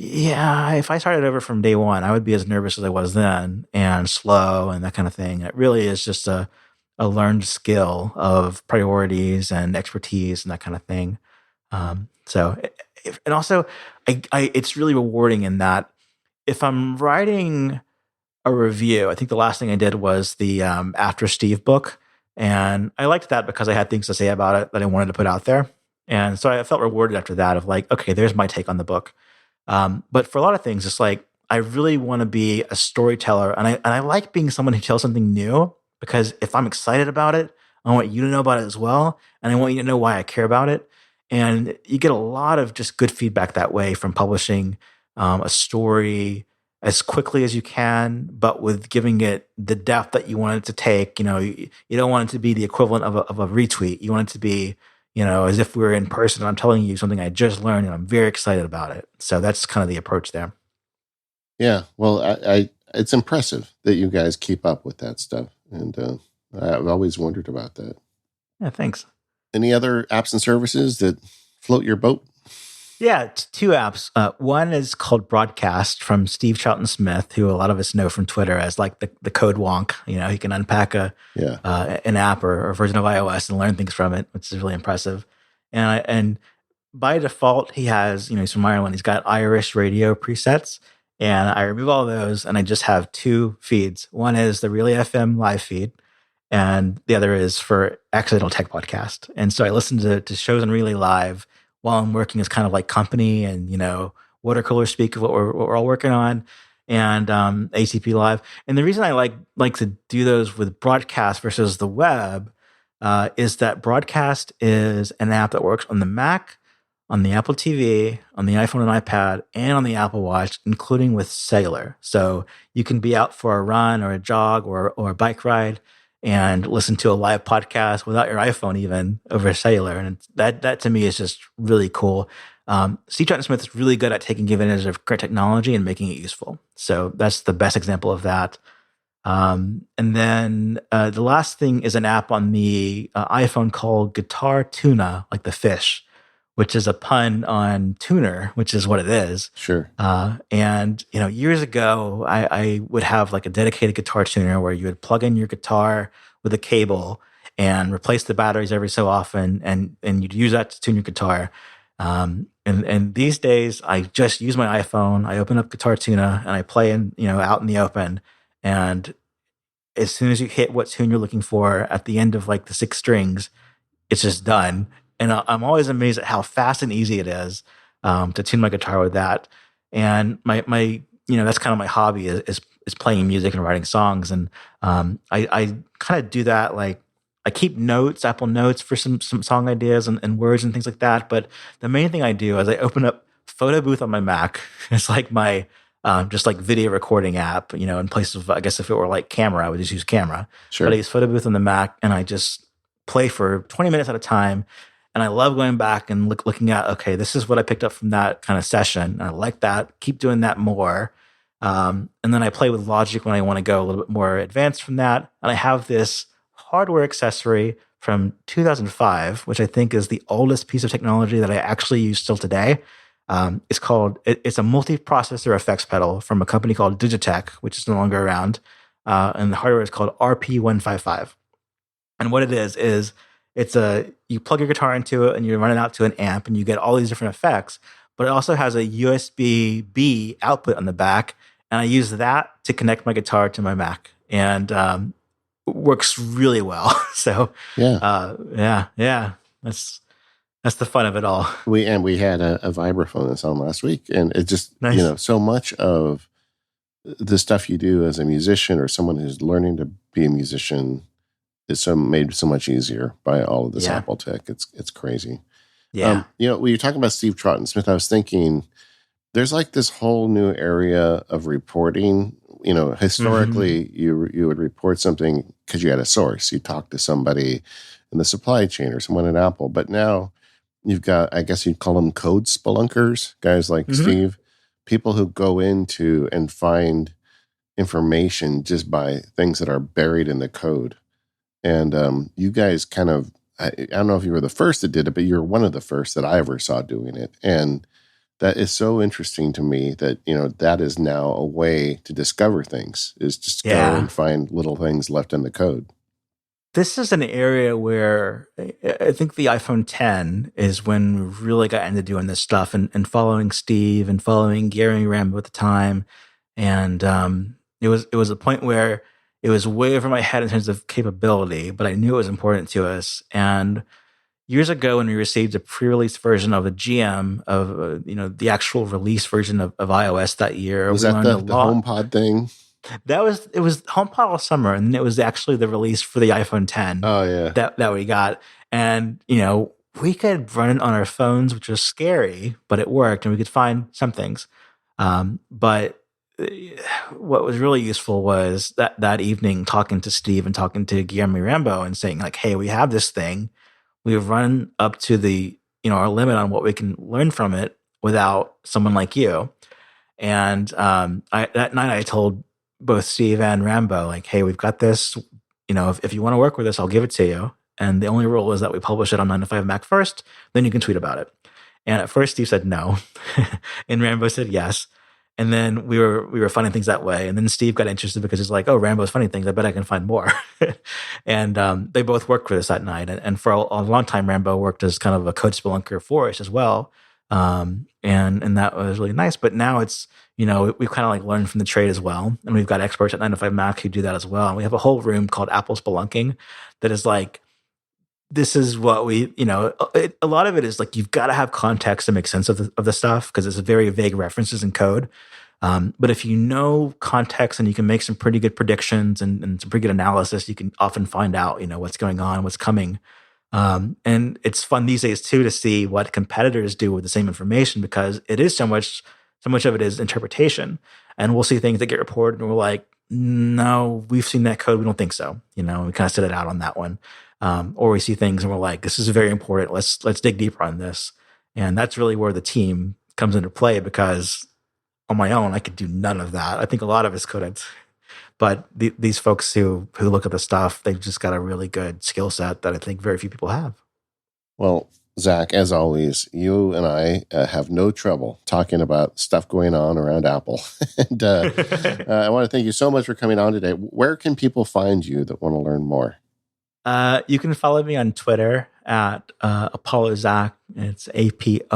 yeah, if I started over from day one, I would be as nervous as I was then and slow and that kind of thing. It really is just a learned skill of priorities and expertise and that kind of thing. And also, it's really rewarding in that if I'm writing a review, I think the last thing I did was the After Steve book. And I liked that because I had things to say about it that I wanted to put out there. And so I felt rewarded after that of like, okay, there's my take on the book. But for a lot of things, it's like I really want to be a storyteller, and I like being someone who tells something new because if I'm excited about it, I want you to know about it as well, and I want you to know why I care about it. And you get a lot of just good feedback that way from publishing a story as quickly as you can, but with giving it the depth that you want it to take. You don't want it to be the equivalent of a retweet. You want it to be as if we were in person and I'm telling you something I just learned and I'm very excited about it. So that's kind of the approach there. Yeah. Well, I it's impressive that you guys keep up with that stuff. And I've always wondered about that. Yeah, thanks. Any other apps and services that float your boat? Yeah, two apps. One is called Broadcast from Steve Troughton Smith, who a lot of us know from Twitter as like the code wonk. He can unpack an app or a version of iOS and learn things from it, which is really impressive. And by default, he has, he's from Ireland. He's got Irish radio presets, and I remove all those, and I just have two feeds. One is the Relay FM live feed, and the other is for Accidental Tech Podcast. And so I listen to shows on Relay Live while I'm working as kind of like company and, water cooler speak of what we're all working on, and ATP Live. And the reason I like to do those with Broadcast versus the web is that Broadcast is an app that works on the Mac, on the Apple TV, on the iPhone and iPad, and on the Apple Watch, including with cellular. So you can be out for a run or a jog or a bike ride and listen to a live podcast without your iPhone even over cellular. And that to me is just really cool. Steve Troughton Smith is really good at taking advantage of current technology and making it useful. So that's the best example of that. And then the last thing is an app on the iPhone called Guitar Tuna, like the fish, which is a pun on tuner, which is what it is. Sure. And years ago, I would have like a dedicated guitar tuner where you would plug in your guitar with a cable and replace the batteries every so often, and you'd use that to tune your guitar. And these days, I just use my iPhone. I open up Guitar Tuna and I play out in the open. And as soon as you hit what tune you're looking for at the end of like the 6 strings, it's just done. And I'm always amazed at how fast and easy it is to tune my guitar with that. And my that's kind of my hobby is playing music and writing songs. And I kind of do that. Like I keep notes, Apple Notes for some song ideas and words and things like that. But the main thing I do is I open up Photo Booth on my Mac. It's like my just like video recording app, in place of, I guess if it were like camera, I would just use camera. Sure. But I use Photo Booth on the Mac and I just play for 20 minutes at a time. And I love going back and looking at, okay, this is what I picked up from that kind of session. And I like that. Keep doing that more. And then I play with Logic when I want to go a little bit more advanced from that. And I have this hardware accessory from 2005, which I think is the oldest piece of technology that I actually use still today. It's a multi-processor effects pedal from a company called Digitech, which is no longer around. And the hardware is called RP155. And what it is you plug your guitar into it and you run it out to an amp and you get all these different effects, but it also has a USB-B output on the back. And I use that to connect my guitar to my Mac, and it works really well. So yeah, that's the fun of it all. We had a vibraphone that's on last week, and it just, nice. So much of the stuff you do as a musician or someone who's learning to be a musician is made so much easier by all of this Apple tech. It's crazy. Yeah. When you're talking about Steve Troughton Smith, I was thinking there's like this whole new area of reporting. Historically, you would report something because you had a source. You talked to somebody in the supply chain or someone at Apple. But now you've got, I guess you'd call them code spelunkers, guys like Steve, people who go into and find information just by things that are buried in the code. And you guys kind of, I don't know if you were the first that did it, but you're one of the first that I ever saw doing it. And that is so interesting to me that, that is now a way to discover things, is just go and find little things left in the code. This is an area where I think the iPhone 10 is when we really got into doing this stuff and following Steve and following Gary Rambo at the time. And it was a point where it was way over my head in terms of capability, but I knew it was important to us. And years ago, when we received a pre-release version of a GM of the actual release version of iOS that year, was that the HomePod thing? It was HomePod all summer, and it was actually the release for the iPhone 10. Oh yeah, that we got, and we could run it on our phones, which was scary, but it worked, and we could find some things. But what was really useful was that evening talking to Steve and talking to Guillermo Rambo and saying like, "Hey, we have this thing. We've run up to the our limit on what we can learn from it without someone like you." And that night I told both Steve and Rambo, like, "Hey, we've got this. If you want to work with us, I'll give it to you. And the only rule is that we publish it on 9to5Mac first, then you can tweet about it." And at first Steve said no, and Rambo said yes. And then we were finding things that way. And then Steve got interested because he's like, "Oh, Rambo's finding things. I bet I can find more." And they both worked with us that night. And for a long time, Rambo worked as kind of a code spelunker for us as well. And that was really nice. But now it's, we've kind of like learned from the trade as well. And we've got experts at 9to5Mac who do that as well. And we have a whole room called Apple Spelunking that is like, this is what we, a lot of it is like, you've got to have context to make sense of the stuff because it's very vague references in code. But if you know context and you can make some pretty good predictions and some pretty good analysis, you can often find out, what's going on, what's coming. And it's fun these days too to see what competitors do with the same information because it is so much of it is interpretation. And we'll see things that get reported and we're like, "No, we've seen that code. We don't think so." We kind of sit it out on that one. Or we see things and we're like, "This is very important. Let's dig deeper on this." And that's really where the team comes into play because on my own, I could do none of that. I think a lot of us couldn't. But these folks who look at the stuff, they've just got a really good skill set that I think very few people have. Well, Zac, as always, you and I have no trouble talking about stuff going on around Apple. And I want to thank you so much for coming on today. Where can people find you that want to learn more? You can follow me on Twitter at ApolloZac. It's APOLLOZAC.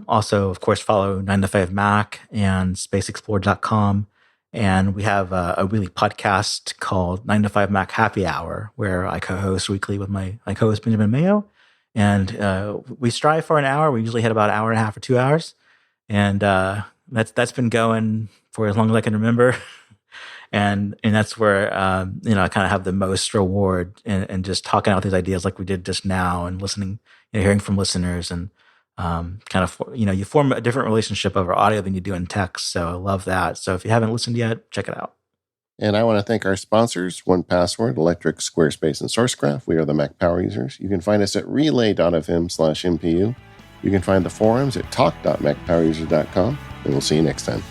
Also, of course, follow 9to5Mac and spaceexplorer.com. And we have a weekly podcast called 9to5Mac Happy Hour, where I co-host weekly with my co-host Benjamin Mayo. And we strive for an hour. We usually hit about an hour and a half or 2 hours. And that's been going for as long as I can remember. And that's where, I kind of have the most reward in just talking out these ideas like we did just now and listening, hearing from listeners and kind of, you form a different relationship over audio than you do in text. So I love that. So if you haven't listened yet, check it out. And I want to thank our sponsors, 1Password, Electric, Squarespace, and SourceGraph. We are the Mac Power Users. You can find us at relay.fm/MPU. You can find the forums at talk.macpowerusers.com. And we'll see you next time.